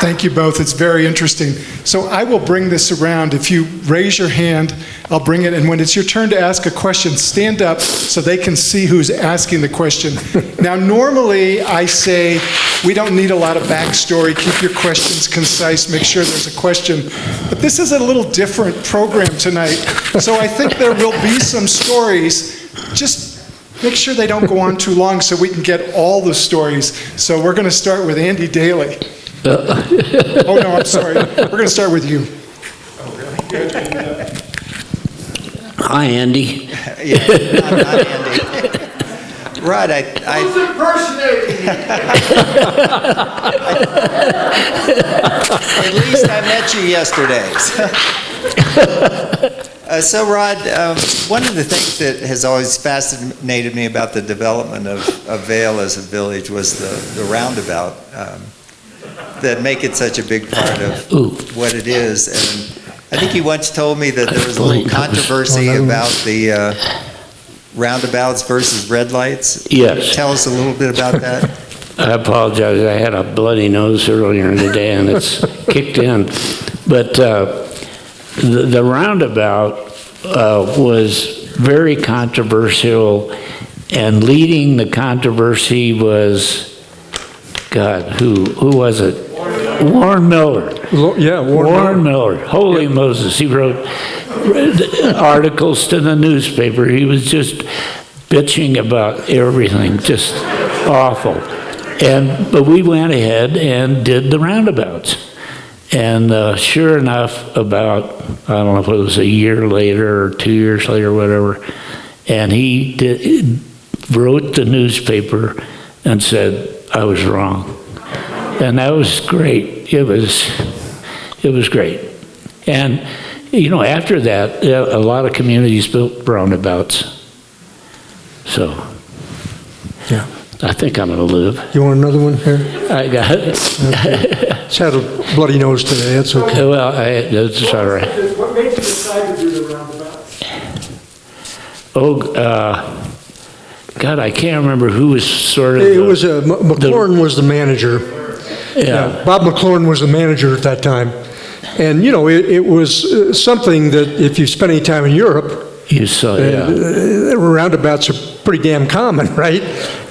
Thank you both. It's very interesting. So I will bring this around. If you raise your hand, I'll bring it. And when it's your turn to ask a question, stand up so they can see who's asking the question. Now, normally I say we don't need a lot of backstory. Keep your questions concise. Make sure there's a question. But this is a little different program tonight. So I think there will be some stories. Just make sure they don't go on too long so we can get all the stories. So we're going to start with Andy Daly. Oh, no, I'm sorry. We're going to start with you. Oh, really? Hi, Andy. Yeah, not Andy. Rod, Who's impersonating you? at least I met you yesterday. So Rod, one of the things that has always fascinated me about the development of Vail as a village was the roundabout that make it such a big part of what it is. And I think you once told me that there was a little controversy about the roundabouts versus red lights. Yes. Tell us a little bit about that. I apologize. I had a bloody nose earlier in the day, and it's kicked in. But the roundabout was very controversial, and leading the controversy was, God, who was it? Warren Miller. Yeah, Warren Miller. Holy Moses. He wrote articles to the newspaper. He was just bitching about everything, just awful. But we went ahead and did the roundabouts. And sure enough, about, I don't know if it was a year later or 2 years later, whatever, and he wrote the newspaper and said, I was wrong. And that was great. It was great. And, you know, after that, a lot of communities built roundabouts. So, Yeah. I think I'm going to live. You want another one here? I got it. Okay. Just had a bloody nose today. That's okay. Well, that's all right. What made you decide to do the roundabout? Oh, God, I can't remember who was sort of. It was McLaurin was the manager. Yeah. Bob McLaurin was the manager at that time. And, you know, it was something that if you spent any time in Europe, You saw, yeah. roundabouts are pretty damn common, right?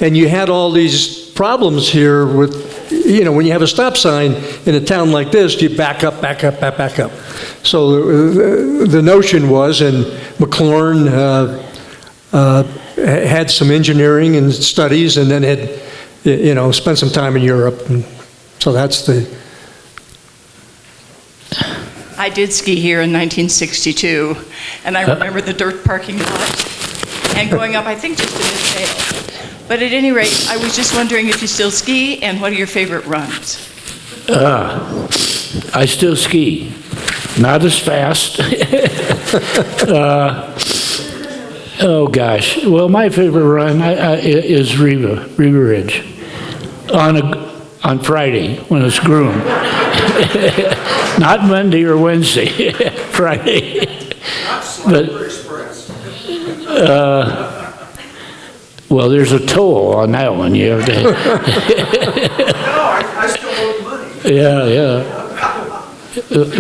And you had all these problems here with, you know, when you have a stop sign in a town like this, you back up. So the notion was, and McLaurin had some engineering and studies, and then had, you know, spent some time in Europe. And so that's the... I did ski here in 1962, and I remember the dirt parking lot and going up, I think, just to Vail. But at any rate, I was just wondering if you still ski, and what are your favorite runs? I still ski. Not as fast. Oh, gosh. Well, my favorite run is Riva Ridge on Friday when it's groomed. Not Monday or Wednesday, Friday. But, well, there's a toll on that one. You have to. No, I still owe money. Yeah.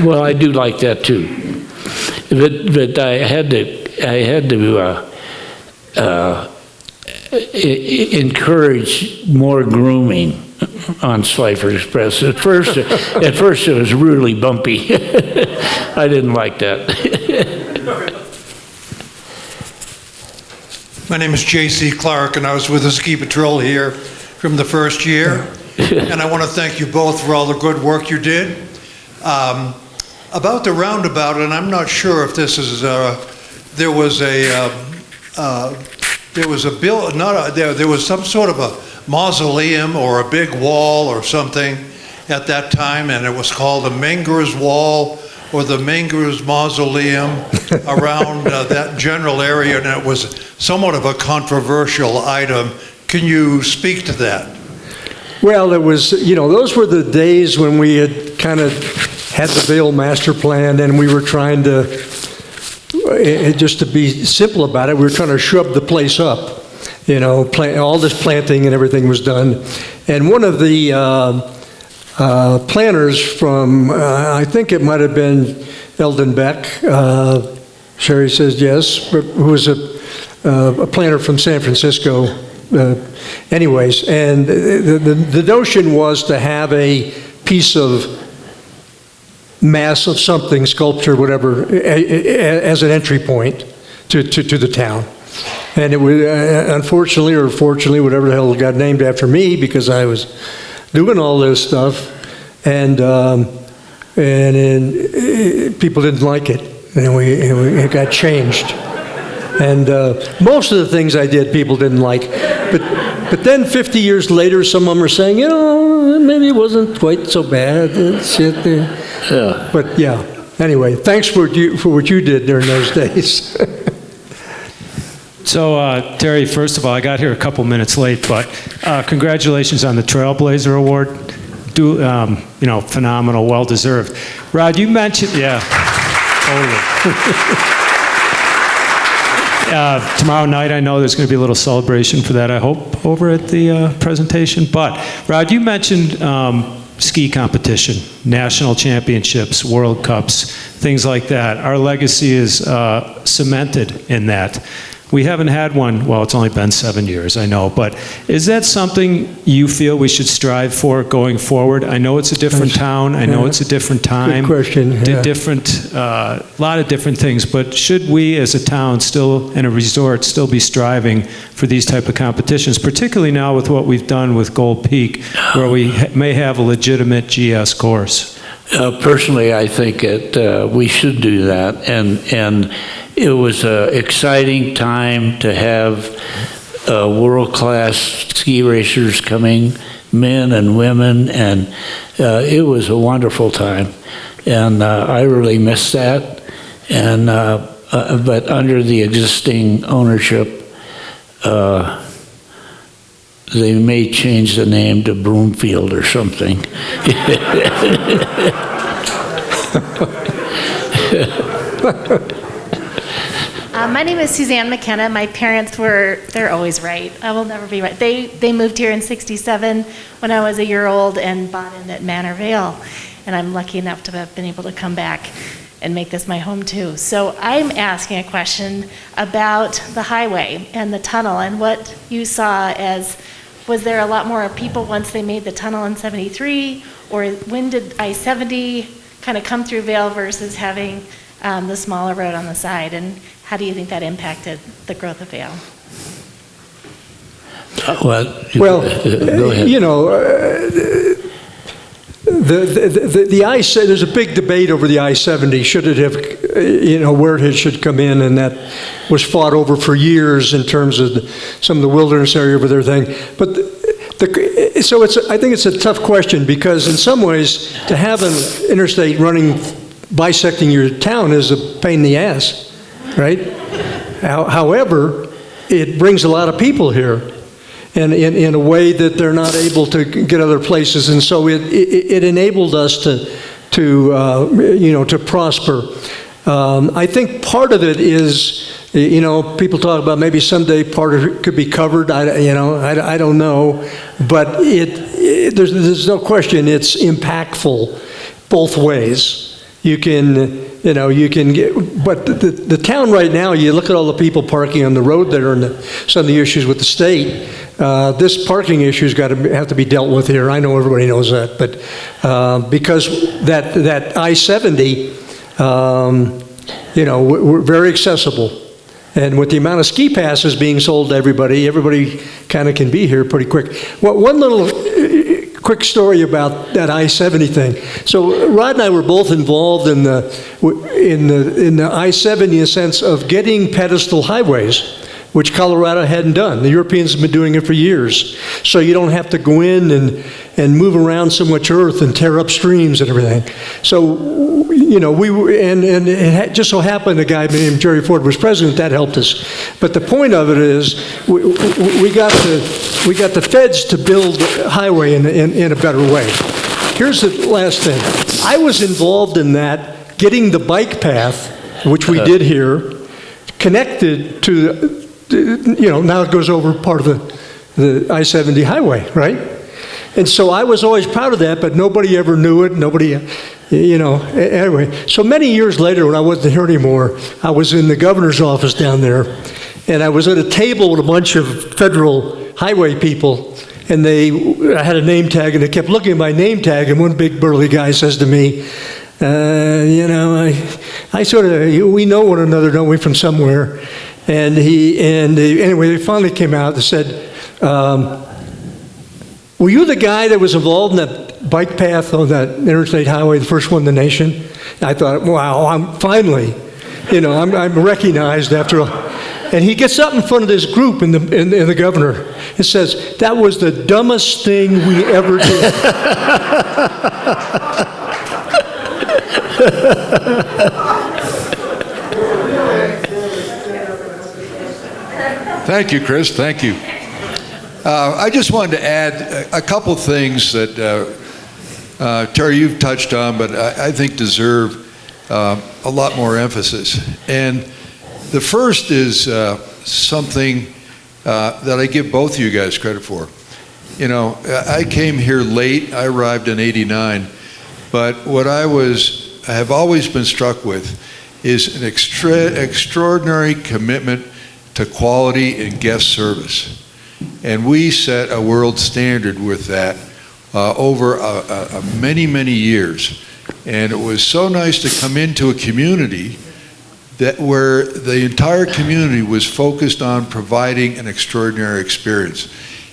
Well, I do like that too. But I had to encourage more grooming on Slifer Express. At first it was really bumpy. I didn't like that. My name is J.C. Clark, and I was with the ski patrol here from the first year. And I want to thank you both for all the good work you did. About the roundabout, and I'm not sure if this is, there was some sort of a mausoleum or a big wall or something at that time, and it was called the Minger's Wall or the Minger's Mausoleum around that general area, and it was somewhat of a controversial item. Can you speak to that? Well, it was, you know, those were the days when we had kind of had the Vail master plan, and we were trying to, just to be simple about it, we were trying to shove the place up. You know, all this planting and everything was done. And one of the planners from, I think it might have been Eldon Beck. Sherry says yes, but who was a planner from San Francisco. Anyways, and the notion was to have a piece of mass of something, sculpture, whatever, as an entry point to the town. And it was, unfortunately or fortunately, whatever the hell it got named after me, because I was doing all this stuff, and people didn't like it, and it got changed. And most of the things I did, people didn't like. But then 50 years later, some of them are saying, maybe it wasn't quite so bad. Yeah. But yeah, anyway, thanks for what you did during those days. So, Terry, first of all, I got here a couple minutes late, but congratulations on the Trailblazer Award. Phenomenal, well-deserved. Rod, you mentioned, yeah, totally. Tomorrow night, I know there's going to be a little celebration for that, I hope, over at the presentation. But, Rod, you mentioned ski competition, national championships, World Cups, things like that. Our legacy is cemented in that. We haven't had one, well, it's only been 7 years, I know, but is that something you feel we should strive for going forward? I know it's a different town, I know it's a different time. Good question. A lot of different things, but should we as a town still, and a resort, still be striving for these type of competitions, particularly now with what we've done with Gold Peak, where we may have a legitimate GS course? Personally, I think we should do that, and it was an exciting time to have world-class ski racers coming, men and women, and it was a wonderful time, and I really missed that. And but under the existing ownership, they may change the name to Broomfield or something. My name is Suzanne McKenna. My parents they're always right. I will never be right. They moved here in '67 when I was a year old and bought in at Manor Vale. And I'm lucky enough to have been able to come back and make this my home too. So I'm asking a question about the highway and the tunnel and what you saw as, was there a lot more people once they made the tunnel in '73? Or when did I-70 kind of come through Vail versus having the smaller road on the side? And how do you think that impacted the growth of Vail? Well, go ahead. The there's a big debate over the I-70. Should it have, where it should come in, and that was fought over for years in terms of some of the wilderness area over there thing. But so I think it's a tough question, because in some ways to have an interstate bisecting your town is a pain in the ass, right? However, it brings a lot of people here, and in a way that they're not able to get other places, and so it enabled us to prosper. I think part of it is, people talk about maybe someday part of it could be covered. I don't know, but there's no question it's impactful both ways. You can get, but the town right now, you look at all the people parking on the road there, and some of the issues with the state. This parking issue's have to be dealt with here. I know everybody knows that, but because that I-70, we're very accessible, and with the amount of ski passes being sold to everybody kind of can be here pretty quick. One little quick story about that I-70 thing. So Rod and I were both involved in the I-70 in the sense of getting pedestal highways, which Colorado hadn't done. The Europeans have been doing it for years. So you don't have to go in and move around so much earth and tear up streams and everything. So, we were, and it just so happened a guy named Jerry Ford was president. That helped us. But the point of it is, we got the feds to build a highway in a better way. Here's the last thing. I was involved in that, getting the bike path, which we did here, connected to, now it goes over part of the I-70 highway, right? And so I was always proud of that, but nobody ever knew it. Nobody, anyway. So many years later, when I wasn't here anymore, I was in the governor's office down there, and I was at a table with a bunch of federal highway people, and I had a name tag, and they kept looking at my name tag, and one big burly guy says to me, I sort of, we know one another, don't we, from somewhere? And anyway, they finally came out and said, were you the guy that was involved in that bike path on that interstate highway, the first one in the nation? And I thought, wow, I'm finally, I'm recognized after and he gets up in front of this group and the governor and says, that was the dumbest thing we ever did. Thank you, Chris. Thank you. I just wanted to add a couple things that, Terry, you've touched on, but I think deserve a lot more emphasis. And the first is something that I give both of you guys credit for. I came here late. I arrived in '89. But what I have always been struck with is an extraordinary commitment to quality and guest service. And we set a world standard with that over many, many years. And it was so nice to come into a community where the entire community was focused on providing an extraordinary experience.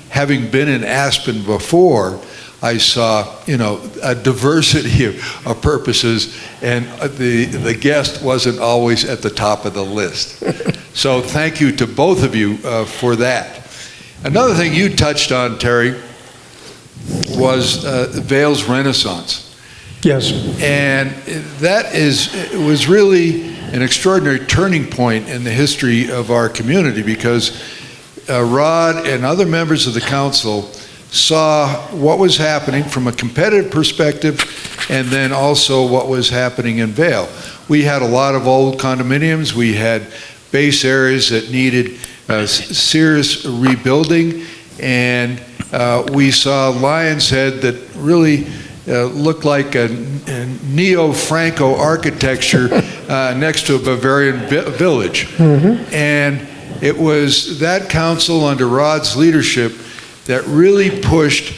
Having been in Aspen before, I saw, a diversity of purposes, and the guest wasn't always at the top of the list. So thank you to both of you for that. Another thing you touched on, Terry, was Vale's Renaissance. Yes. And that was really an extraordinary turning point in the history of our community, because Rod and other members of the council saw what was happening from a competitive perspective, and then also what was happening in Vail. We had a lot of old condominiums. We had base areas that needed serious rebuilding, and we saw Lion's Head that really looked like a neo-Franco architecture next to a Bavarian village. Mm-hmm. And it was that council under Rod's leadership that really pushed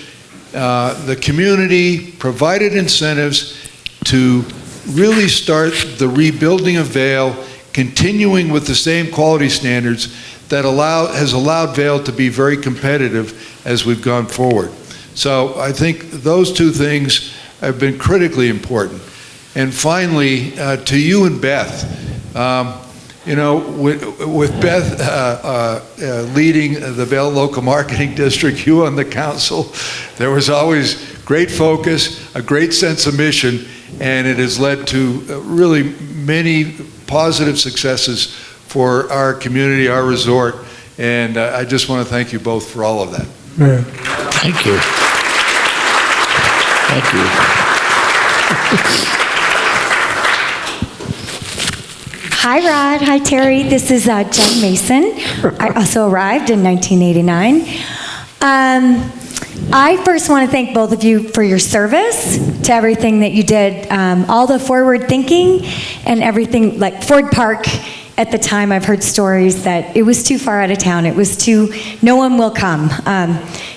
the community, provided incentives to really start the rebuilding of Vail, continuing with the same quality standards that has allowed Vail to be very competitive as we've gone forward. So I think those two things have been critically important. And finally, to you and Beth, with Beth leading the Vail Local Marketing District, you on the council, there was always great focus, a great sense of mission, and it has led to really many positive successes for our community, our resort, and I just want to thank you both for all of that. Yeah. Thank you. Thank you. Hi, Rod. Hi, Terry. This is Jen Mason. I also arrived in 1989. I first want to thank both of you for your service to everything that you did, all the forward thinking and everything, like Ford Park. At the time, I've heard stories that it was too far out of town. It was no one will come.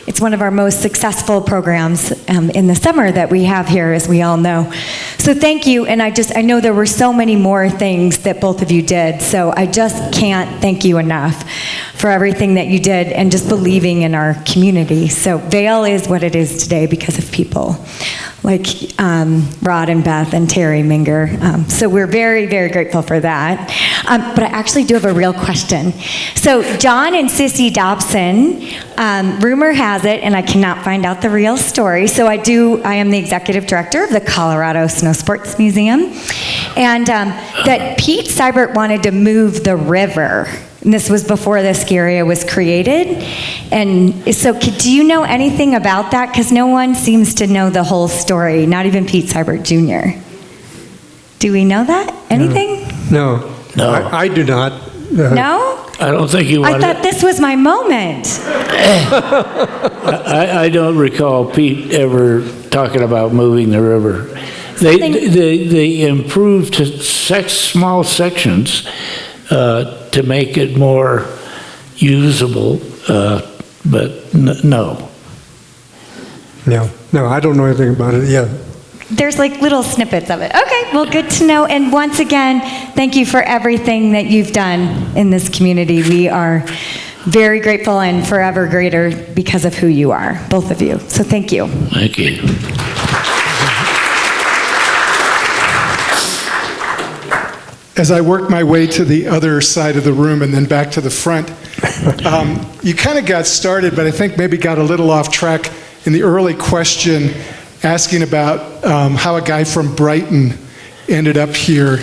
It's one of our most successful programs in the summer that we have here, as we all know. So thank you, and I know there were so many more things that both of you did, so I just can't thank you enough for everything that you did and just believing in our community. So Vail is what it is today because of people like Rod and Beth and Terry Minger. So we're very, very grateful for that. But I actually do have a real question. So John and Sissy Dobson, rumor has it, and I cannot find out the real story, so I am the executive director of the Colorado Snow Sports Museum, and that Pete Siebert wanted to move the river. And this was before the ski area was created. And so do you know anything about that? Because no one seems to know the whole story, not even Pete Siebert Jr. Do we know that? Anything? No. I do not. No? I don't think you I wanted. thought this was my moment. I don't recall Pete ever talking about moving the river. They improved to small sections to make it more usable, but no. No, I don't know anything about it, yeah. There's like little snippets of it. Okay, well, good to know. And once again, thank you for everything that you've done in this community. We are very grateful and forever greater because of who you are, both of you. So thank you. Thank you. As I worked my way to the other side of the room and then back to the front, you kind of got started, but I think maybe got a little off track in the early question asking about how a guy from Brighton ended up here.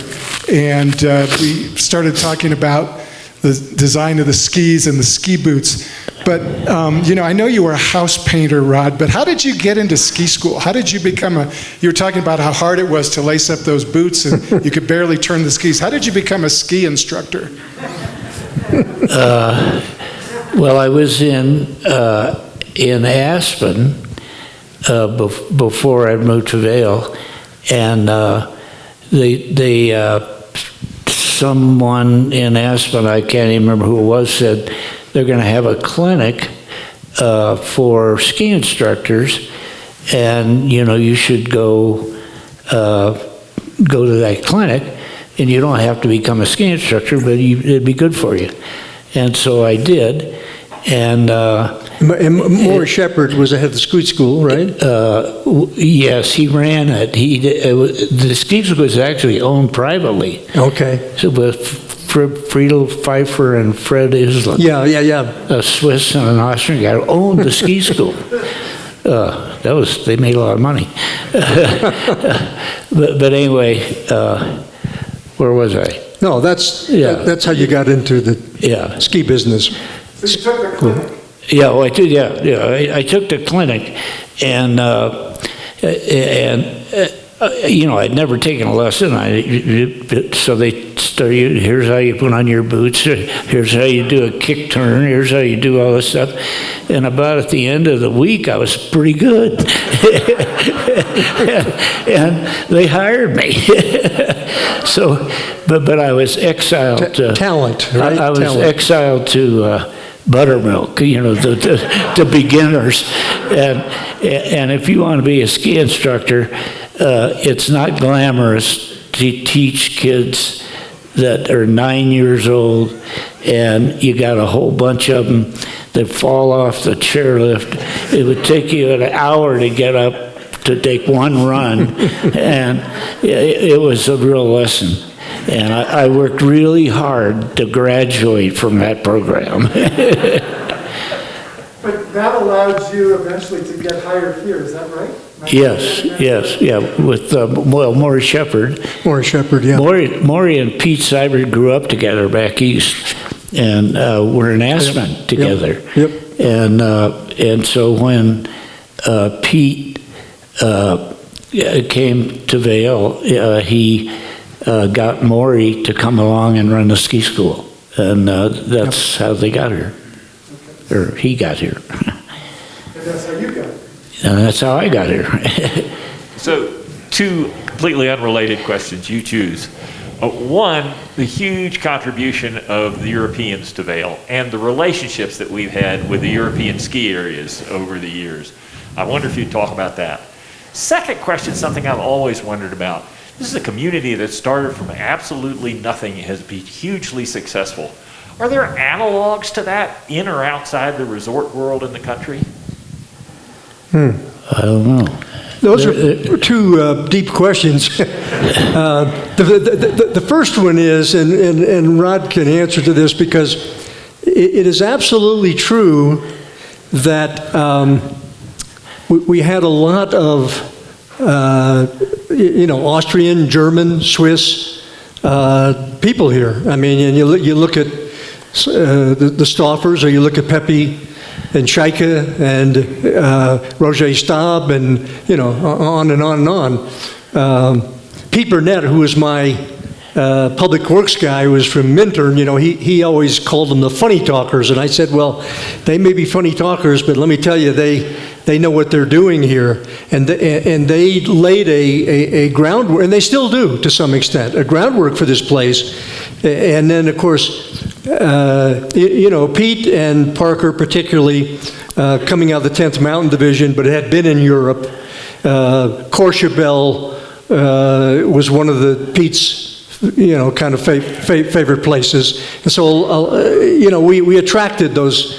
And we started talking about the design of the skis and the ski boots. But, I know you were a house painter, Rod, but how did you get into ski school? How did you become you were talking about how hard it was to lace up those boots and you could barely turn the skis. How did you become a ski instructor? Well, I was in Aspen before I moved to Vail, and someone in Aspen, I can't even remember who it was, said they're going to have a clinic for ski instructors, and you should go to that clinic, and you don't have to become a ski instructor, but it'd be good for you. And so I did, and Morris Shepherd was the head of the ski school, right? Yes, he ran it. The ski school was actually owned privately. Okay. So with Friedel Pfeiffer and Fred Island. Yeah. A Swiss and an Austrian guy who owned the ski school. They made a lot of money. but anyway, where was I? No, that's how you got into the ski business. So you took the clinic. Yeah, well, I did. Yeah. I took the clinic, and I'd never taken a lesson. So they started. Here's how you put on your boots. Here's how you do a kick turn. Here's how you do all this stuff. And about at the end of the week, I was pretty good, and they hired me. So, but I was exiled to talent. Right? I was exiled to. Buttermilk, the beginners, and if you want to be a ski instructor, it's not glamorous to teach kids that are 9 years old, and you got a whole bunch of them that fall off the chairlift. It would take you an hour to get up to take one run, and it was a real lesson. And I worked really hard to graduate from that program. But that allowed you eventually to get hired here, is that right? Yes, with Morris Shepherd. Morris Shepherd, yeah. Maury and Pete Siebert grew up together back east, and were in Aspen together. Yep. And so when Pete came to Vail, he got Maury to come along and run the ski school, and that's how they got here, or he got here. And that's how you got it. And that's how I got here. So, two completely unrelated questions, you choose. One, the huge contribution of the Europeans to Vail and the relationships that we've had with the European ski areas over the years. I wonder if you'd talk about that. Second question, something I've always wondered about. This is a community that started from absolutely nothing and has been hugely successful. Are there analogs to that in or outside the resort world in the country? I don't know. Those are two deep questions. The first one is, and Rod can answer to this, because it is absolutely true that we had a lot of Austrian, German, Swiss people here. I mean, and you look at the Stoffers, or you look at Pepe and Scheike and Roger Staub, and on and on and on. Pete Burnett, who was my public works guy who was from Minturn, he always called them the funny talkers. And I said, well, they may be funny talkers, but let me tell you, they know what they're doing here. And they laid a groundwork, and they still do to some extent, a groundwork for this place. And then, of course, Pete and Parker particularly, coming out of the 10th Mountain Division, but had been in Europe. Courchevel was one of the Pete's, kind of favorite places, and so we attracted that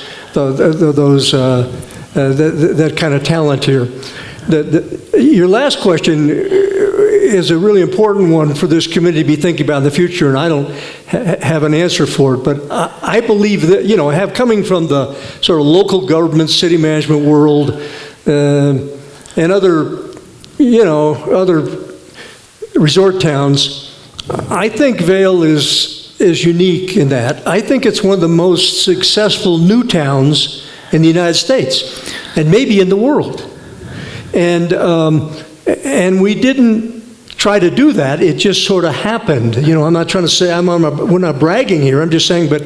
kind of talent here. Your last question is a really important one for this committee to be thinking about in the future, and I don't have an answer for it. But I believe that coming from the sort of local government, city management world, and other resort towns, I think Vail is unique in that. I think it's one of the most successful new towns in the United States, and maybe in the world. And we didn't try to do that. It just sort of happened. I'm not trying to say we're not bragging here. I'm just saying, but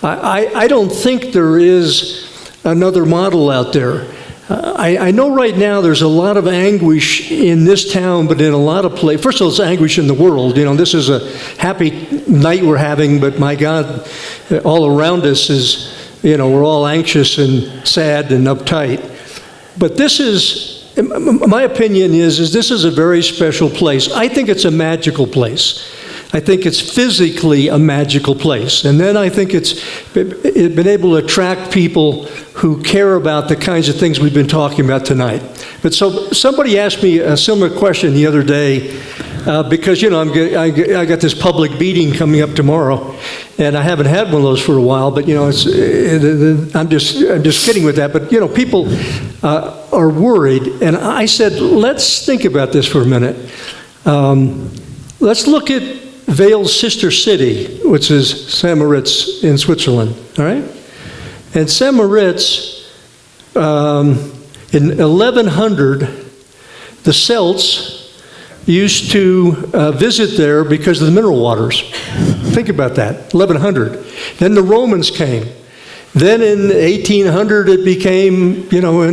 I don't think there is another model out there. I know right now there's a lot of anguish in this town, but in a lot of places. First of all, it's anguish in the world. This is a happy night we're having, but my God, all around us is, we're all anxious and sad and uptight. But this is, my opinion is this is a very special place. I think it's a magical place. I think it's physically a magical place. And then I think it's been able to attract people who care about the kinds of things we've been talking about tonight. But so somebody asked me a similar question the other day, because I got this public meeting coming up tomorrow, and I haven't had one of those for a while. But I'm just kidding with that. But people are worried, and I said, let's think about this for a minute. Let's look at Vail's sister city, which is St. Moritz in Switzerland. All right, and St. Moritz, in 1100, the Celts used to visit there because of the mineral waters. Think about that, 1100. Then the Romans came. Then in 1800, it became,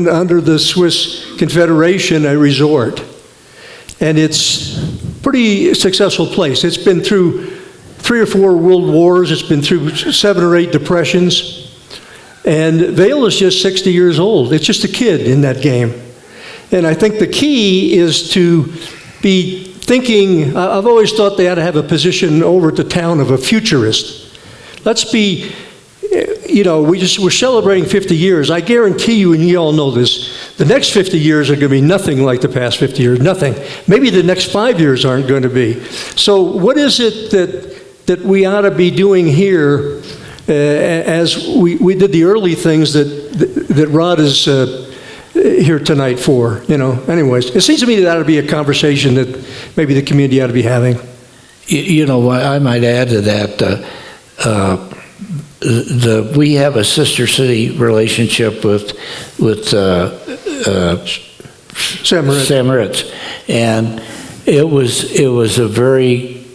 under the Swiss Confederation, a resort. And it's a pretty successful place. It's been through 3 or 4 world wars. It's been through 7 or 8 depressions. And Vail is just 60 years old. It's just a kid in that game. And I think the key is to be thinking, I've always thought they ought to have a position over at the town of a futurist. Let's be, we're celebrating 50 years. I guarantee you, and you all know this, the next 50 years are going to be nothing like the past 50 years, nothing. Maybe the next 5 years aren't going to be. So what is it that we ought to be doing here as we did the early things that Rod is here tonight for, Anyways, it seems to me that ought to be a conversation that maybe the community ought to be having. I might add to that, we have a sister city relationship with St. Moritz, and it was a very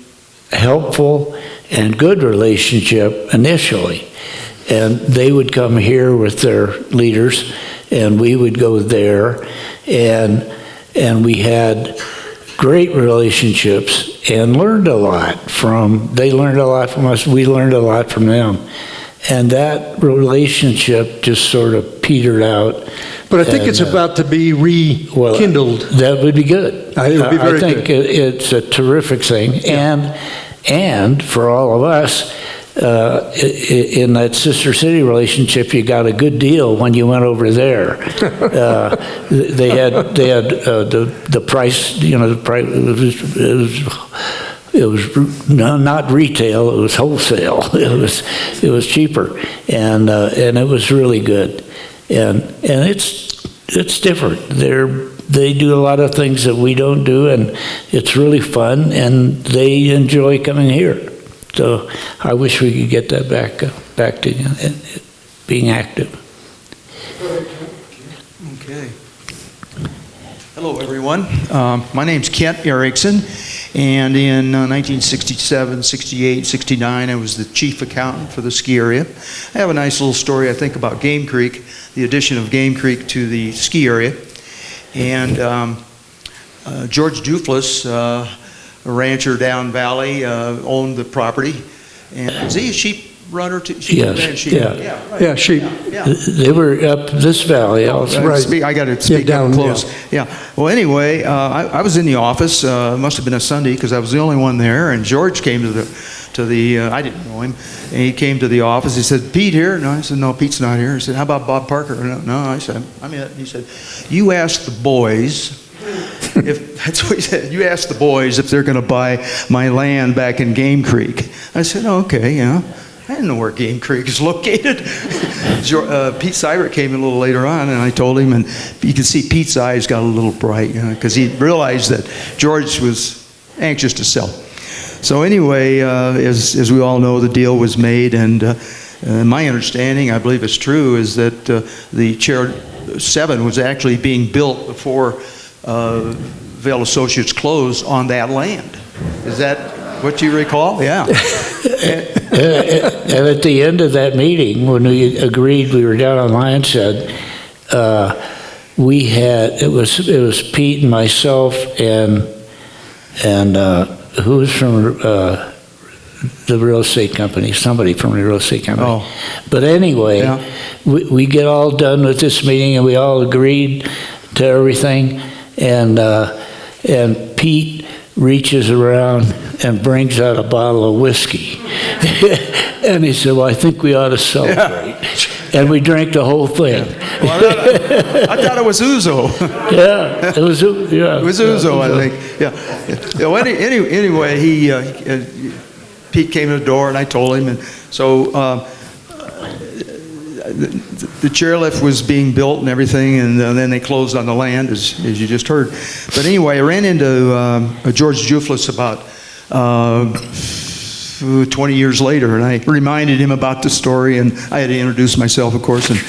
helpful and good relationship initially. And they would come here with their leaders, and we would go there, and we had great relationships and learned a lot they learned a lot from us, we learned a lot from them. And that relationship just sort of petered out. But I think it's about to be rekindled. That would be good. It would be very good. I think it's a terrific thing. Yeah. And for all of us, in that sister city relationship, you got a good deal when you went over there. They had the price. The price it was not retail. It was wholesale. It was cheaper, and it was really good. And it's different. They do a lot of things that we don't do, and it's really fun, and they enjoy coming here. So I wish we could get that back to being active. Okay. Hello, everyone. My name's Kent Erickson, And in 1967, 68, 69, I was the chief accountant for the ski area. I have a nice little story, I think, about Game Creek, the addition of Game Creek to the ski area. And George Duflas, a rancher down valley, owned the property. And is he a sheep runner too? Yes, sheep. yeah. Right. Yeah, sheep. Yeah. They were up this valley also. Right. I got to speak down up close. Yeah. Well, anyway, I was in the office. It must have been a Sunday because I was the only one there. And George came to the. I didn't know him. And he came to the office. He said, "Pete here?" No, I said, "No, Pete's not here." He said, "How about Bob Parker?" No, I said, "I'm in." He said, "You ask the boys." If that's what he said, you ask the boys if they're going to buy my land back in Game Creek. I said, oh, okay, yeah. I didn't know where Game Creek is located. Pete Siebert came in a little later on, and I told him, and you can see Pete's eyes got a little bright, because he realized that George was anxious to sell. So anyway, as we all know, the deal was made, and my understanding, I believe it's true, is that the Chair 7 was actually being built before Vail Associates closed on that land. Is that what you recall? Yeah. And at the end of that meeting, when we agreed, we were down on Lionshead, we had, it was Pete and myself and who was from the real estate company, somebody from the real estate company. Oh. But anyway, we get all done with this meeting and we all agreed to everything, and Pete reaches around and brings out a bottle of whiskey. And he said, well, I think we ought to celebrate. Yeah. And we drank the whole thing. Yeah. Well, I thought it was Ouzo. Yeah, it was Ouzo, I think. Yeah. Well, anyway, Pete came to the door, and I told him, and so the chairlift was being built and everything, and then they closed on the land, as you just heard. But anyway, I ran into George Duflas about 20 years later, and I reminded him about the story, and I had to introduce myself, of course, and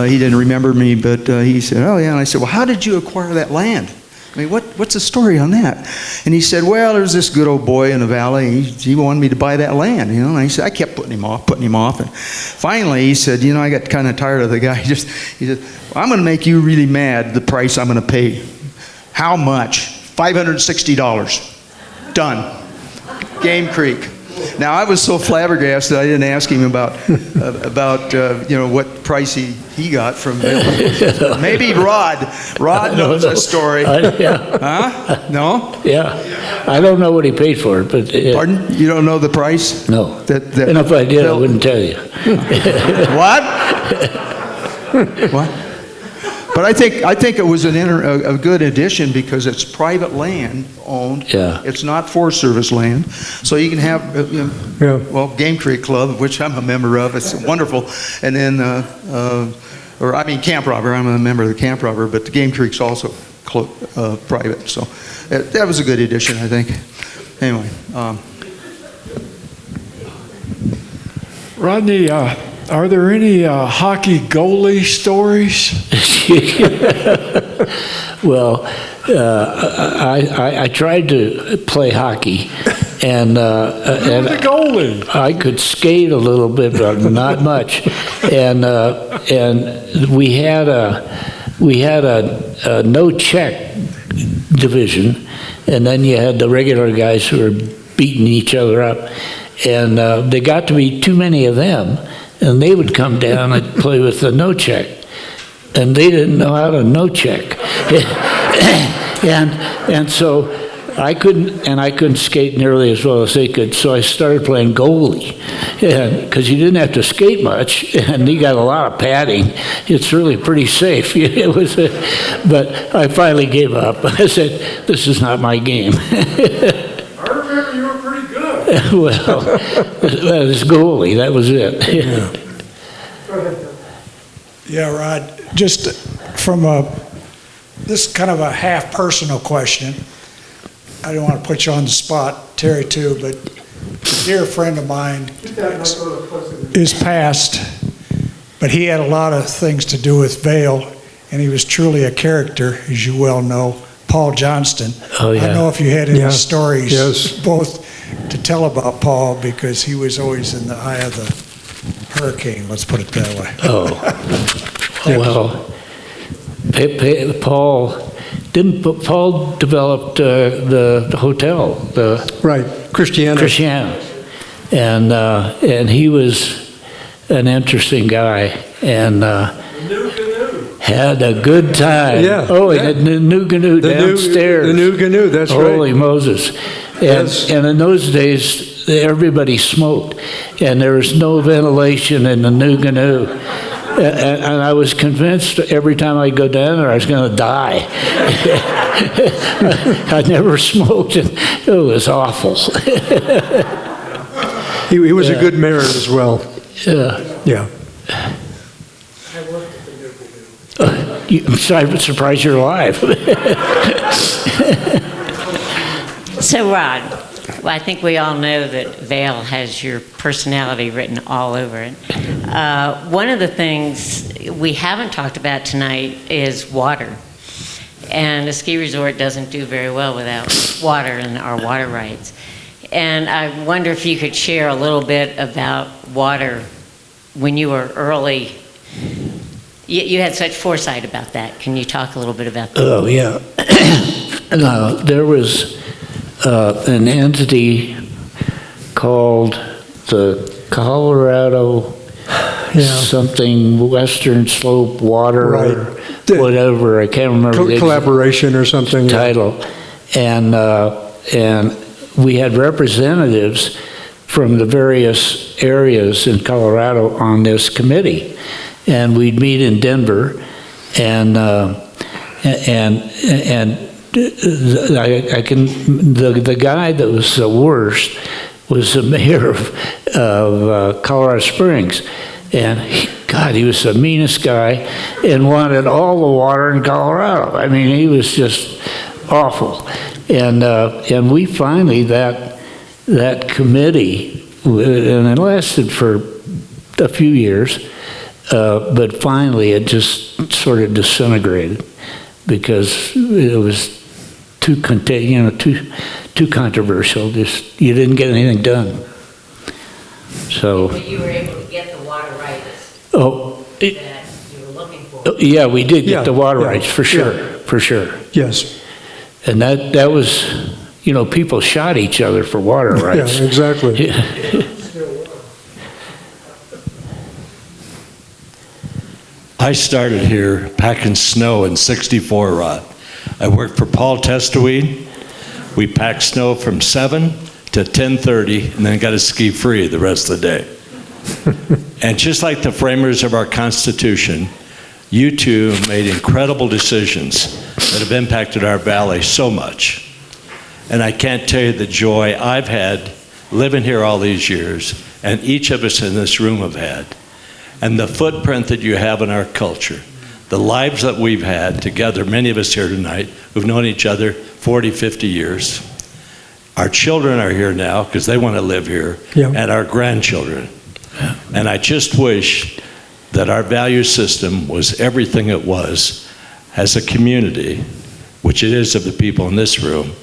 he didn't remember me, but he said, oh yeah, and I said, well, how did you acquire that land? I mean, what's the story on that? And he said, well, there's this good old boy in the valley. He wanted me to buy that land, And I said, I kept putting him off. And finally, he said, I got kind of tired of the guy. He said, well, I'm going to make you really mad, the price I'm going to pay. How much? $560. Done. Game Creek. Now, I was so flabbergasted, I didn't ask him about what price he got from Vail. Maybe Rod knows that story. Huh? No? Yeah. I don't know what he paid for it, but... Pardon? You don't know the price? No. And if I did, I wouldn't tell you. What? What? But I think it was a good addition because it's private land owned. Yeah. It's not Forest Service land, so you can have well, Game Creek Club, which I'm a member of. It's wonderful, and then Camp Robber. I'm a member of the Camp Robber, but the Game Creek's also private. So that was a good addition, I think. Anyway. Rodney, are there any hockey goalie stories? Well, I tried to play hockey, and the goalie. I could skate a little bit, but not much. And we had a no check division, and then you had the regular guys who were beating each other up, and there got to be too many of them. And they would come down and play with the no check, and they didn't know how to no check, and so I couldn't skate nearly as well as they could. So I started playing goalie, because you didn't have to skate much, and you got a lot of padding. It's really pretty safe. It was, but I finally gave up. I said, "This is not my game." I remember you were pretty good. Well, that was goalie. That was it. Yeah. Go ahead. Yeah, Rod. Just from this kind of a half personal question. I don't want to put you on the spot, Terry too, but a dear friend of mine is passed, but he had a lot of things to do with Vail, and he was truly a character, as you well know. Paul Johnston. Oh, yeah. I don't know if you had any Yeah. stories, Yes. both to tell about Paul, because he was always in the eye of the hurricane, let's put it that way. Oh, well, Paul developed the hotel, Right, Christiana. and he was an interesting guy, and had a good time. Yeah. Oh, he had the new canoe downstairs. The new canoe, that's Holy right. Moses. Yes. And in those days, everybody smoked, and there was no ventilation in the new canoe. And I was convinced every time I go down there, I was going to die. I never smoked, and it was awful. He was a good mayor as well. Yeah. I'm surprised you're alive. So, Rod, well, I think we all know that Vail has your personality written all over it. One of the things we haven't talked about tonight is water. And a ski resort doesn't do very well without water and our water rights. And I wonder if you could share a little bit about water when you were early. You had such foresight about that. Can you talk a little bit about that? Oh, yeah. There was an entity called the Colorado something Western Slope Water, Right. or whatever. I can't remember the Collaboration or something. title. And we had representatives from the various areas in Colorado on this committee. And we'd meet in Denver, and the guy that was the worst was the mayor of Colorado Springs, and he was the meanest guy, and wanted all the water in Colorado. I mean, he was just awful, and we finally that committee, and it lasted for a few years. But finally, it just sort of disintegrated because it was too controversial. Just you didn't get anything done. So. But you were able to get the water rights Oh. that you were looking for. Yeah, we did get the water rights for sure. Yes. And that was, people shot each other for water rights. Yeah, exactly. I started here packing snow in '64, Rod. I worked for Paul Testweed. We packed snow from 7 to 10:30 and then got to ski free the rest of the day. And just like the framers of our Constitution, you two made incredible decisions that have impacted our valley so much. And I can't tell you the joy I've had living here all these years, and each of us in this room have had. And the footprint that you have in our culture, the lives that we've had together, many of us here tonight who've known each other 40, 50 years. Our children are here now because they want to live here, and our grandchildren. And I just wish that our value system was everything it was as a community, which it is of the people in this room,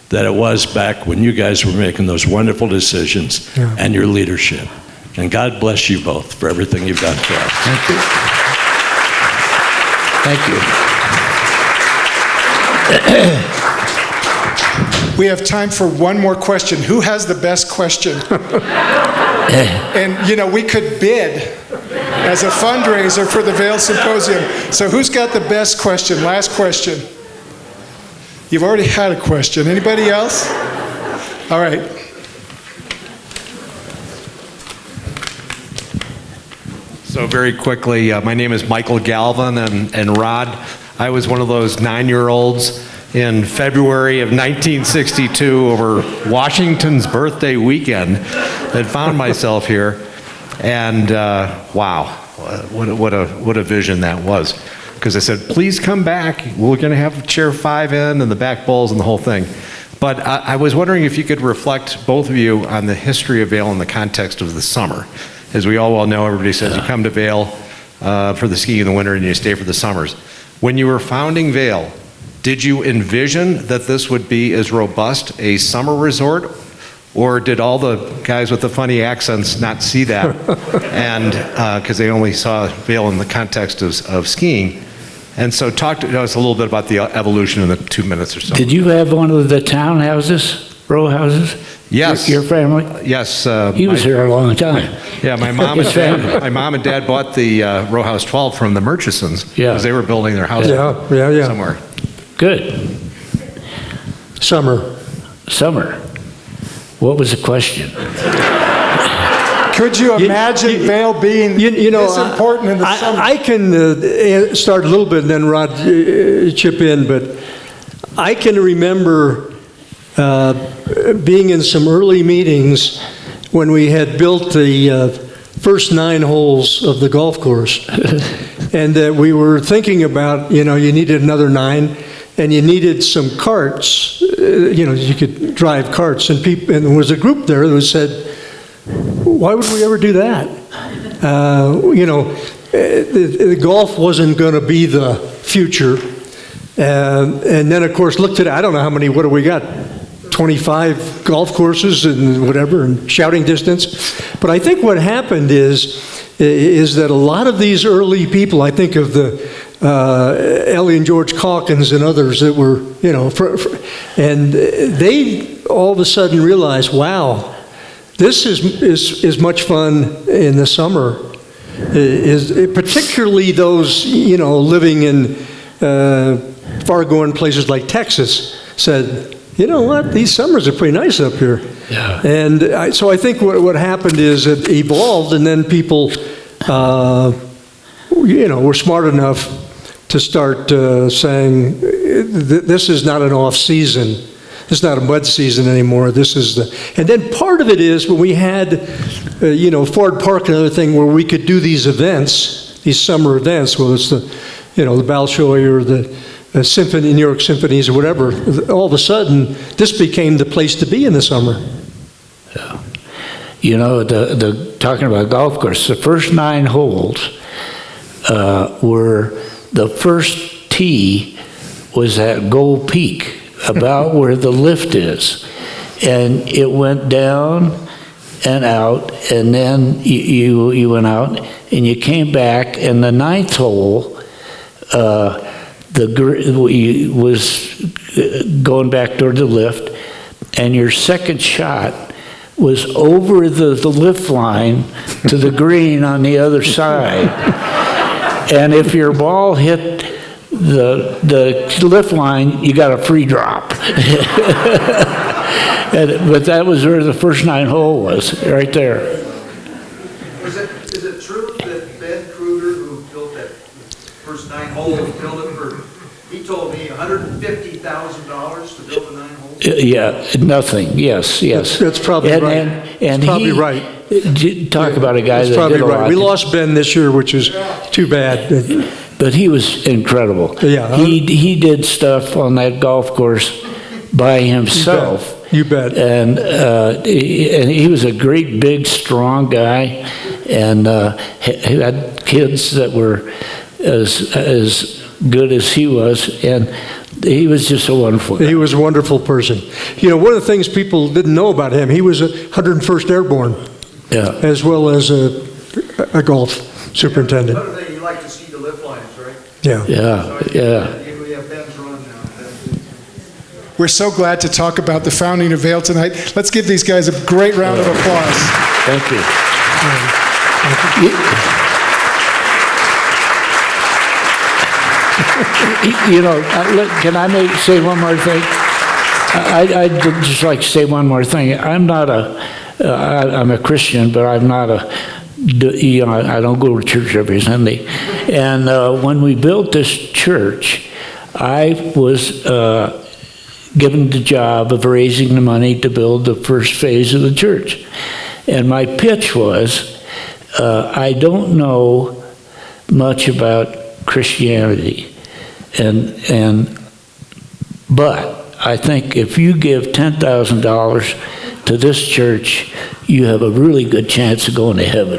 that it was back when you guys were making those wonderful decisions and your leadership. And God bless you both for everything you've done for us. Thank you. Thank you. We have time for one more question. Who has the best question? And, we could bid as a fundraiser for the Vail Symposium. So who's got the best question? Last question. You've already had a question. Anybody else? All right. So very quickly, my name is Michael Galvin, and Rod, I was one of those 9-year-olds in February of 1962 over Washington's birthday weekend that found myself here, and wow, what a vision that was. Because I said, please come back, we're going to have chair 5 in and the back bowls and the whole thing. But I was wondering if you could reflect, both of you, on the history of Vail in the context of the summer. As we all well know, everybody says you come to Vail for the skiing in the winter and you stay for the summers. When you were founding Vail, did you envision that this would be as robust a summer resort? Or did all the guys with the funny accents not see that? And because they only saw Vail in the context of skiing. And so talk to us a little bit about the evolution in the 2 minutes or so. Did you have one of the townhouses, row houses? Yes. Your family? Yes. He was here a long time. Yeah, my mom and dad bought the row house 12 from the Murchisons. Yeah. Because they were building their house somewhere. Good. Summer. Summer. What was the question? Could you imagine Vail being this important in the summer? I can start a little bit and then Rod chip in, but I can remember being in some early meetings when we had built the first 9 holes of the golf course. And we were thinking about, you needed another 9. And you needed some carts, you could drive carts, and there was a group there that said, why would we ever do that? The golf wasn't going to be the future. And then, of course, looked at, I don't know how many, what do we got? 25 golf courses and whatever, and shouting distance. But I think what happened is that a lot of these early people, I think of the Ellie and George Calkins and others that were, and they all of a sudden realized, wow, this is much fun in the summer. Particularly those, living in far-going places like Texas said, you know what, these summers are pretty nice up here. Yeah. And so I think what happened is it evolved, and then people, were smart enough to start saying, this is not an off-season. This is not a mud season anymore. This is and then part of it is when we had, Ford Park and other thing where we could do these events, these summer events, whether it's the Bolshoi or the Symphony, New York Symphonies or whatever, all of a sudden, this became the place to be in the summer. Yeah. Talking about golf course, the first 9 holes were, the first tee was at Gold Peak, about where the lift is. And it went down and out, and then you went out, and you came back, and the 9th hole, was going back toward the lift, and your second shot was over the lift line to the green on the other side. And if your ball hit the lift line, you got a free drop. But that was where the first 9 hole was, right there. Is it true that Ben Kruger, who built that first 9 holes, built it for, he told me, $150,000 to build the 9 holes? Yeah, nothing. Yes. That's probably right. And that's probably right. Talk about a guy that's that probably did a right. lot. We lost Ben this year, which is too bad. But he was incredible. Yeah. He did stuff on that golf course by himself. You bet. And he was a great, big, strong guy, and he had kids that were as good as he was, and he was just a wonderful guy. He was a wonderful person. One of the things people didn't know about him, he was a 101st Airborne, as well as a golf superintendent. Another thing, you like to see the lift lines, right? Yeah. Yeah. We have Ben's run now. We're so glad to talk about the founding of Vail tonight. Let's give these guys a great round of applause. Thank you. Can I say one more thing? I'd just like to say one more thing. I'm a Christian, but I'm not I don't go to church every Sunday. And when we built this church, I was given the job of raising the money to build the first phase of the church. And my pitch was, I don't know much about Christianity, but I think if you give $10,000 to this church, you have a really good chance of going to heaven.